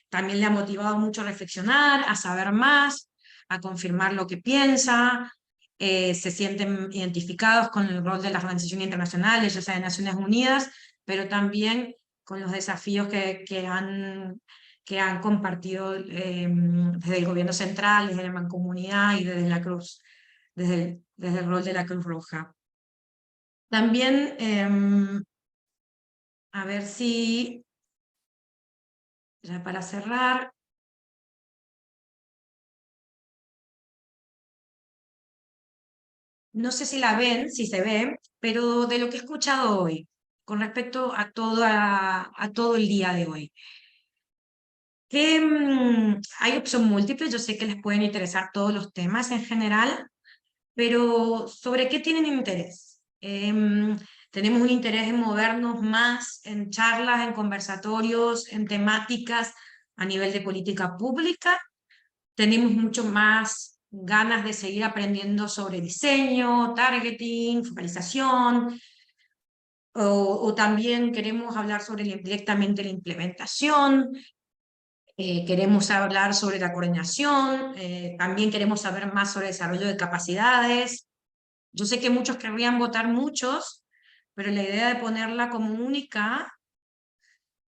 también le ha motivado mucho a reflexionar, a saber más, a confirmar lo que piensa, se sienten identificados con el rol de las organizaciones internacionales, ya sea de Naciones Unidas, pero también con los desafíos que han compartido desde el gobierno central, desde la Mancomunidad y desde la Cruz, desde el rol de la Cruz Roja. También, a ver si, ya para cerrar, no sé si la ven, si se ve, pero de lo que he escuchado hoy, con respecto a todo el día de hoy. Hay opción múltiple, yo sé que les pueden interesar todos los temas en general, pero ¿sobre qué tienen interés? Tenemos un interés en movernos más en charlas, en conversatorios, en temáticas a nivel de política pública. Tenemos mucho más ganas de seguir aprendiendo sobre diseño, targeting, focalización, o también queremos hablar sobre directamente la implementación. Queremos hablar sobre la coordinación, también queremos saber más sobre desarrollo de capacidades. Yo sé que muchos querrían votar muchos, pero la idea de ponerla como única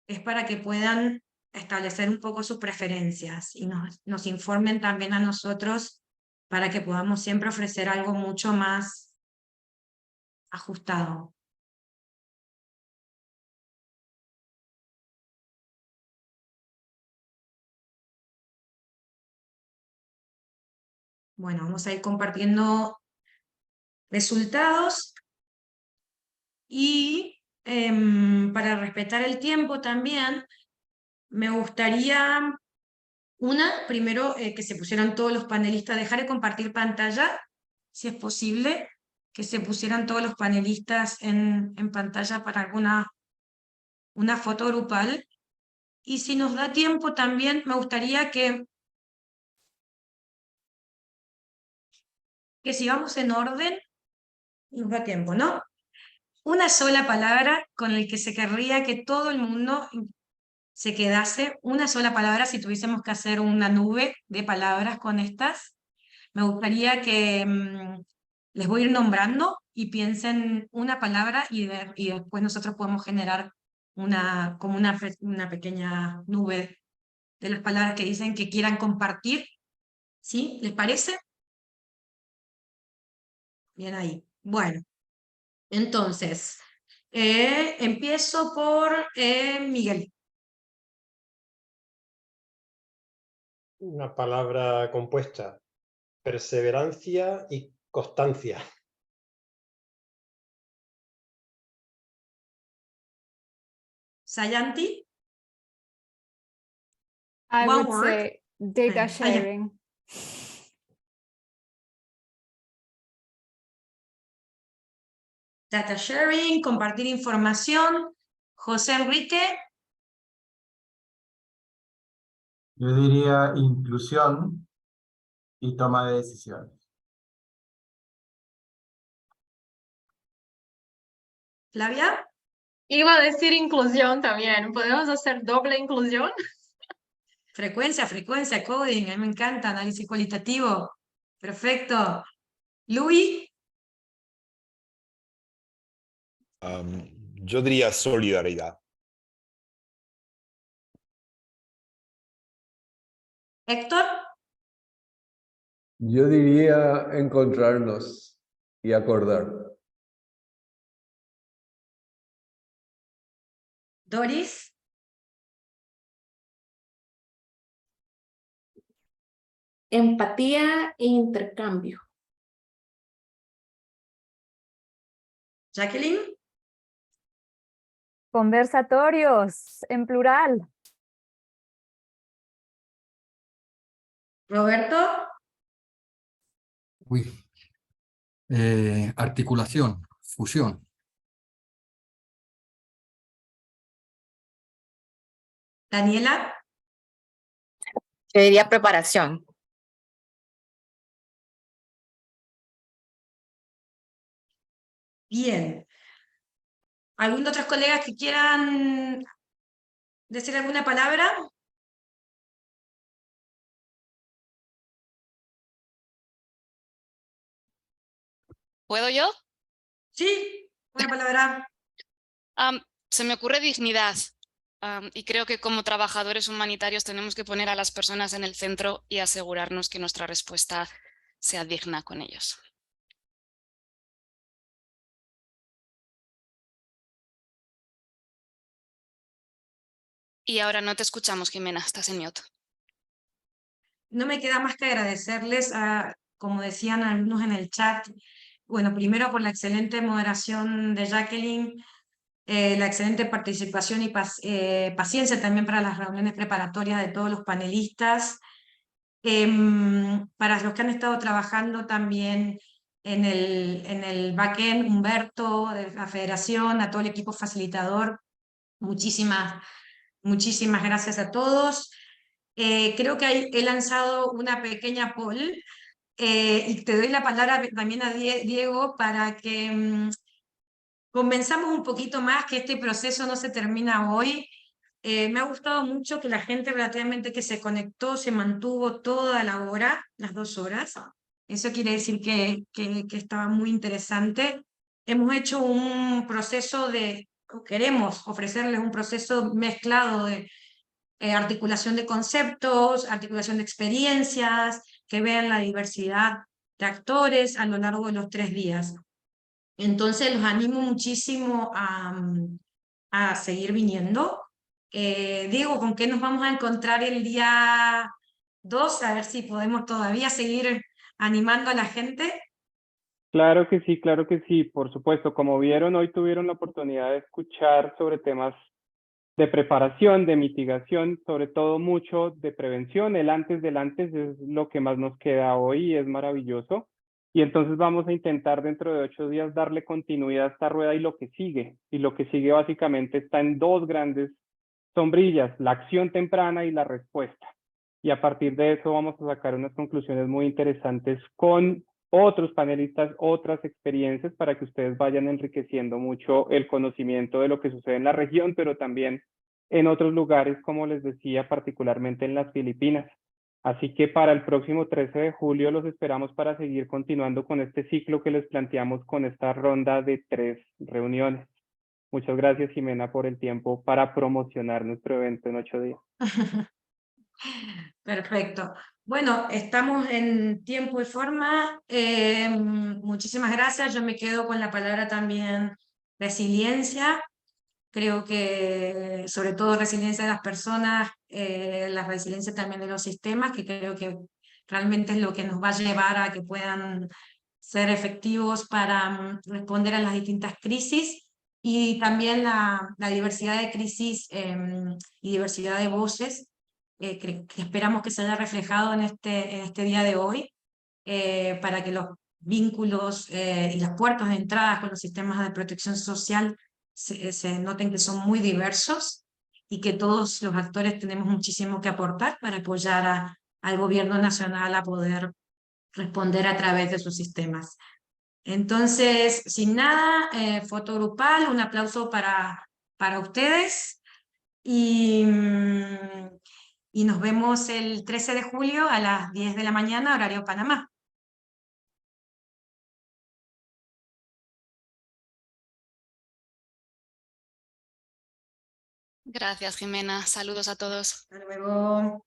es para que puedan establecer un poco sus preferencias y nos informen también a nosotros para que podamos siempre ofrecer algo mucho más ajustado. Bueno, vamos a ir compartiendo resultados y para respetar el tiempo también, me gustaría, primero que se pusieran todos los panelistas, dejar de compartir pantalla, si es posible, que se pusieran todos los panelistas en pantalla para una foto grupal. Y si nos da tiempo también, me gustaría que sigamos en orden, nos da tiempo, ¿no? Una sola palabra con la que se querría que todo el mundo se quedase, una sola palabra, si tuviésemos que hacer una nube de palabras con estas, me gustaría que les voy a ir nombrando y piensen una palabra y después nosotros podemos generar como una pequeña nube de las palabras que dicen que quieran compartir. ¿Sí? ¿Les parece? Bien ahí. Bueno, entonces, empiezo por Miguel. Una palabra compuesta: perseverancia y constancia. Sayanti. I One would word. say data sharing. Data sharing, compartir información. José Enrique. Yo diría inclusión y toma de decisiones. Flavia. Iba a decir inclusión también. ¿Podemos hacer doble inclusión? Frecuencia, coding. A mí me encanta, análisis cualitativo. Perfecto. Luis. Yo diría solidaridad. Héctor. Yo diría encontrarnos y acordar. Doris. Empatía e intercambio. Jacqueline. Conversatorios, en plural. Roberto. Uy. Articulación, fusión. Daniela. Yo diría preparación. Bien. ¿Algún de otros colegas que quieran decir alguna palabra? ¿Puedo yo? Sí, una palabra. Se me ocurre dignidad. Y creo que como trabajadores humanitarios tenemos que poner a las personas en el centro y asegurarnos que nuestra respuesta sea digna con ellos. Y ahora no te escuchamos, Jimena, estás en mute. No me queda más que agradecerles, como decían algunos en el chat, bueno, primero por la excelente moderación de Jacqueline, la excelente participación y paciencia también para las reuniones preparatorias de todos los panelistas, para los que han estado trabajando también en el backend, Humberto, de la Federación, a todo el equipo facilitador, muchísimas gracias a todos. Creo que he lanzado una pequeña poll y te doy la palabra también a Diego para que convenzamos un poquito más que este proceso no se termina hoy. Me ha gustado mucho que la gente relativamente que se conectó se mantuvo toda la hora, las 2 horas. Eso quiere decir que estaba muy interesante. Hemos hecho un proceso queremos ofrecerles un proceso mezclado de articulación de conceptos, articulación de experiencias, que vean la diversidad de actores a lo largo de los 3 días. Entonces los animo muchísimo a seguir viniendo. Diego, ¿con qué nos vamos a encontrar el día 2? A ver si podemos todavía seguir animando a la gente. Claro que sí, por supuesto. Como vieron, hoy tuvieron la oportunidad de escuchar sobre temas de preparación, de mitigación, sobre todo mucho de prevención. El antes del antes es lo que más nos queda hoy y es maravilloso. Y entonces vamos a intentar dentro de 8 días darle continuidad a esta rueda y lo que sigue. Y lo que sigue básicamente está en 2 grandes sombrillas, la acción temprana y la respuesta. Y a partir de eso vamos a sacar unas conclusiones muy interesantes con otros panelistas, otras experiencias para que ustedes vayan enriqueciendo mucho el conocimiento de lo que sucede en la región, pero también en otros lugares, como les decía, particularmente en las Filipinas. Así que para el próximo 13 de julio los esperamos para seguir continuando con este ciclo que les planteamos con esta ronda de 3 reuniones. Muchas gracias, Jimena, por el tiempo para promocionar nuestro evento en 8 días. Perfecto. Bueno, estamos en tiempo y forma. Muchísimas gracias. Yo me quedo con la palabra también resiliencia. Creo que sobre todo resiliencia de las personas, la resiliencia también de los sistemas, que creo que realmente es lo que nos va a llevar a que puedan ser efectivos para responder a las distintas crisis. Y también la diversidad de crisis y diversidad de voces que esperamos que se haya reflejado en este día de hoy, para que los vínculos y las puertas de entrada con los sistemas de protección social se noten que son muy diversos y que todos los actores tenemos muchísimo que aportar para apoyar al gobierno nacional a poder responder a través de sus sistemas. Entonces, sin nada, foto grupal, un aplauso para ustedes y nos vemos el 13 de julio a las 10 de la mañana, horario Panamá. Gracias, Jimena. Saludos a todos. Hasta luego.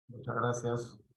Muchas gracias.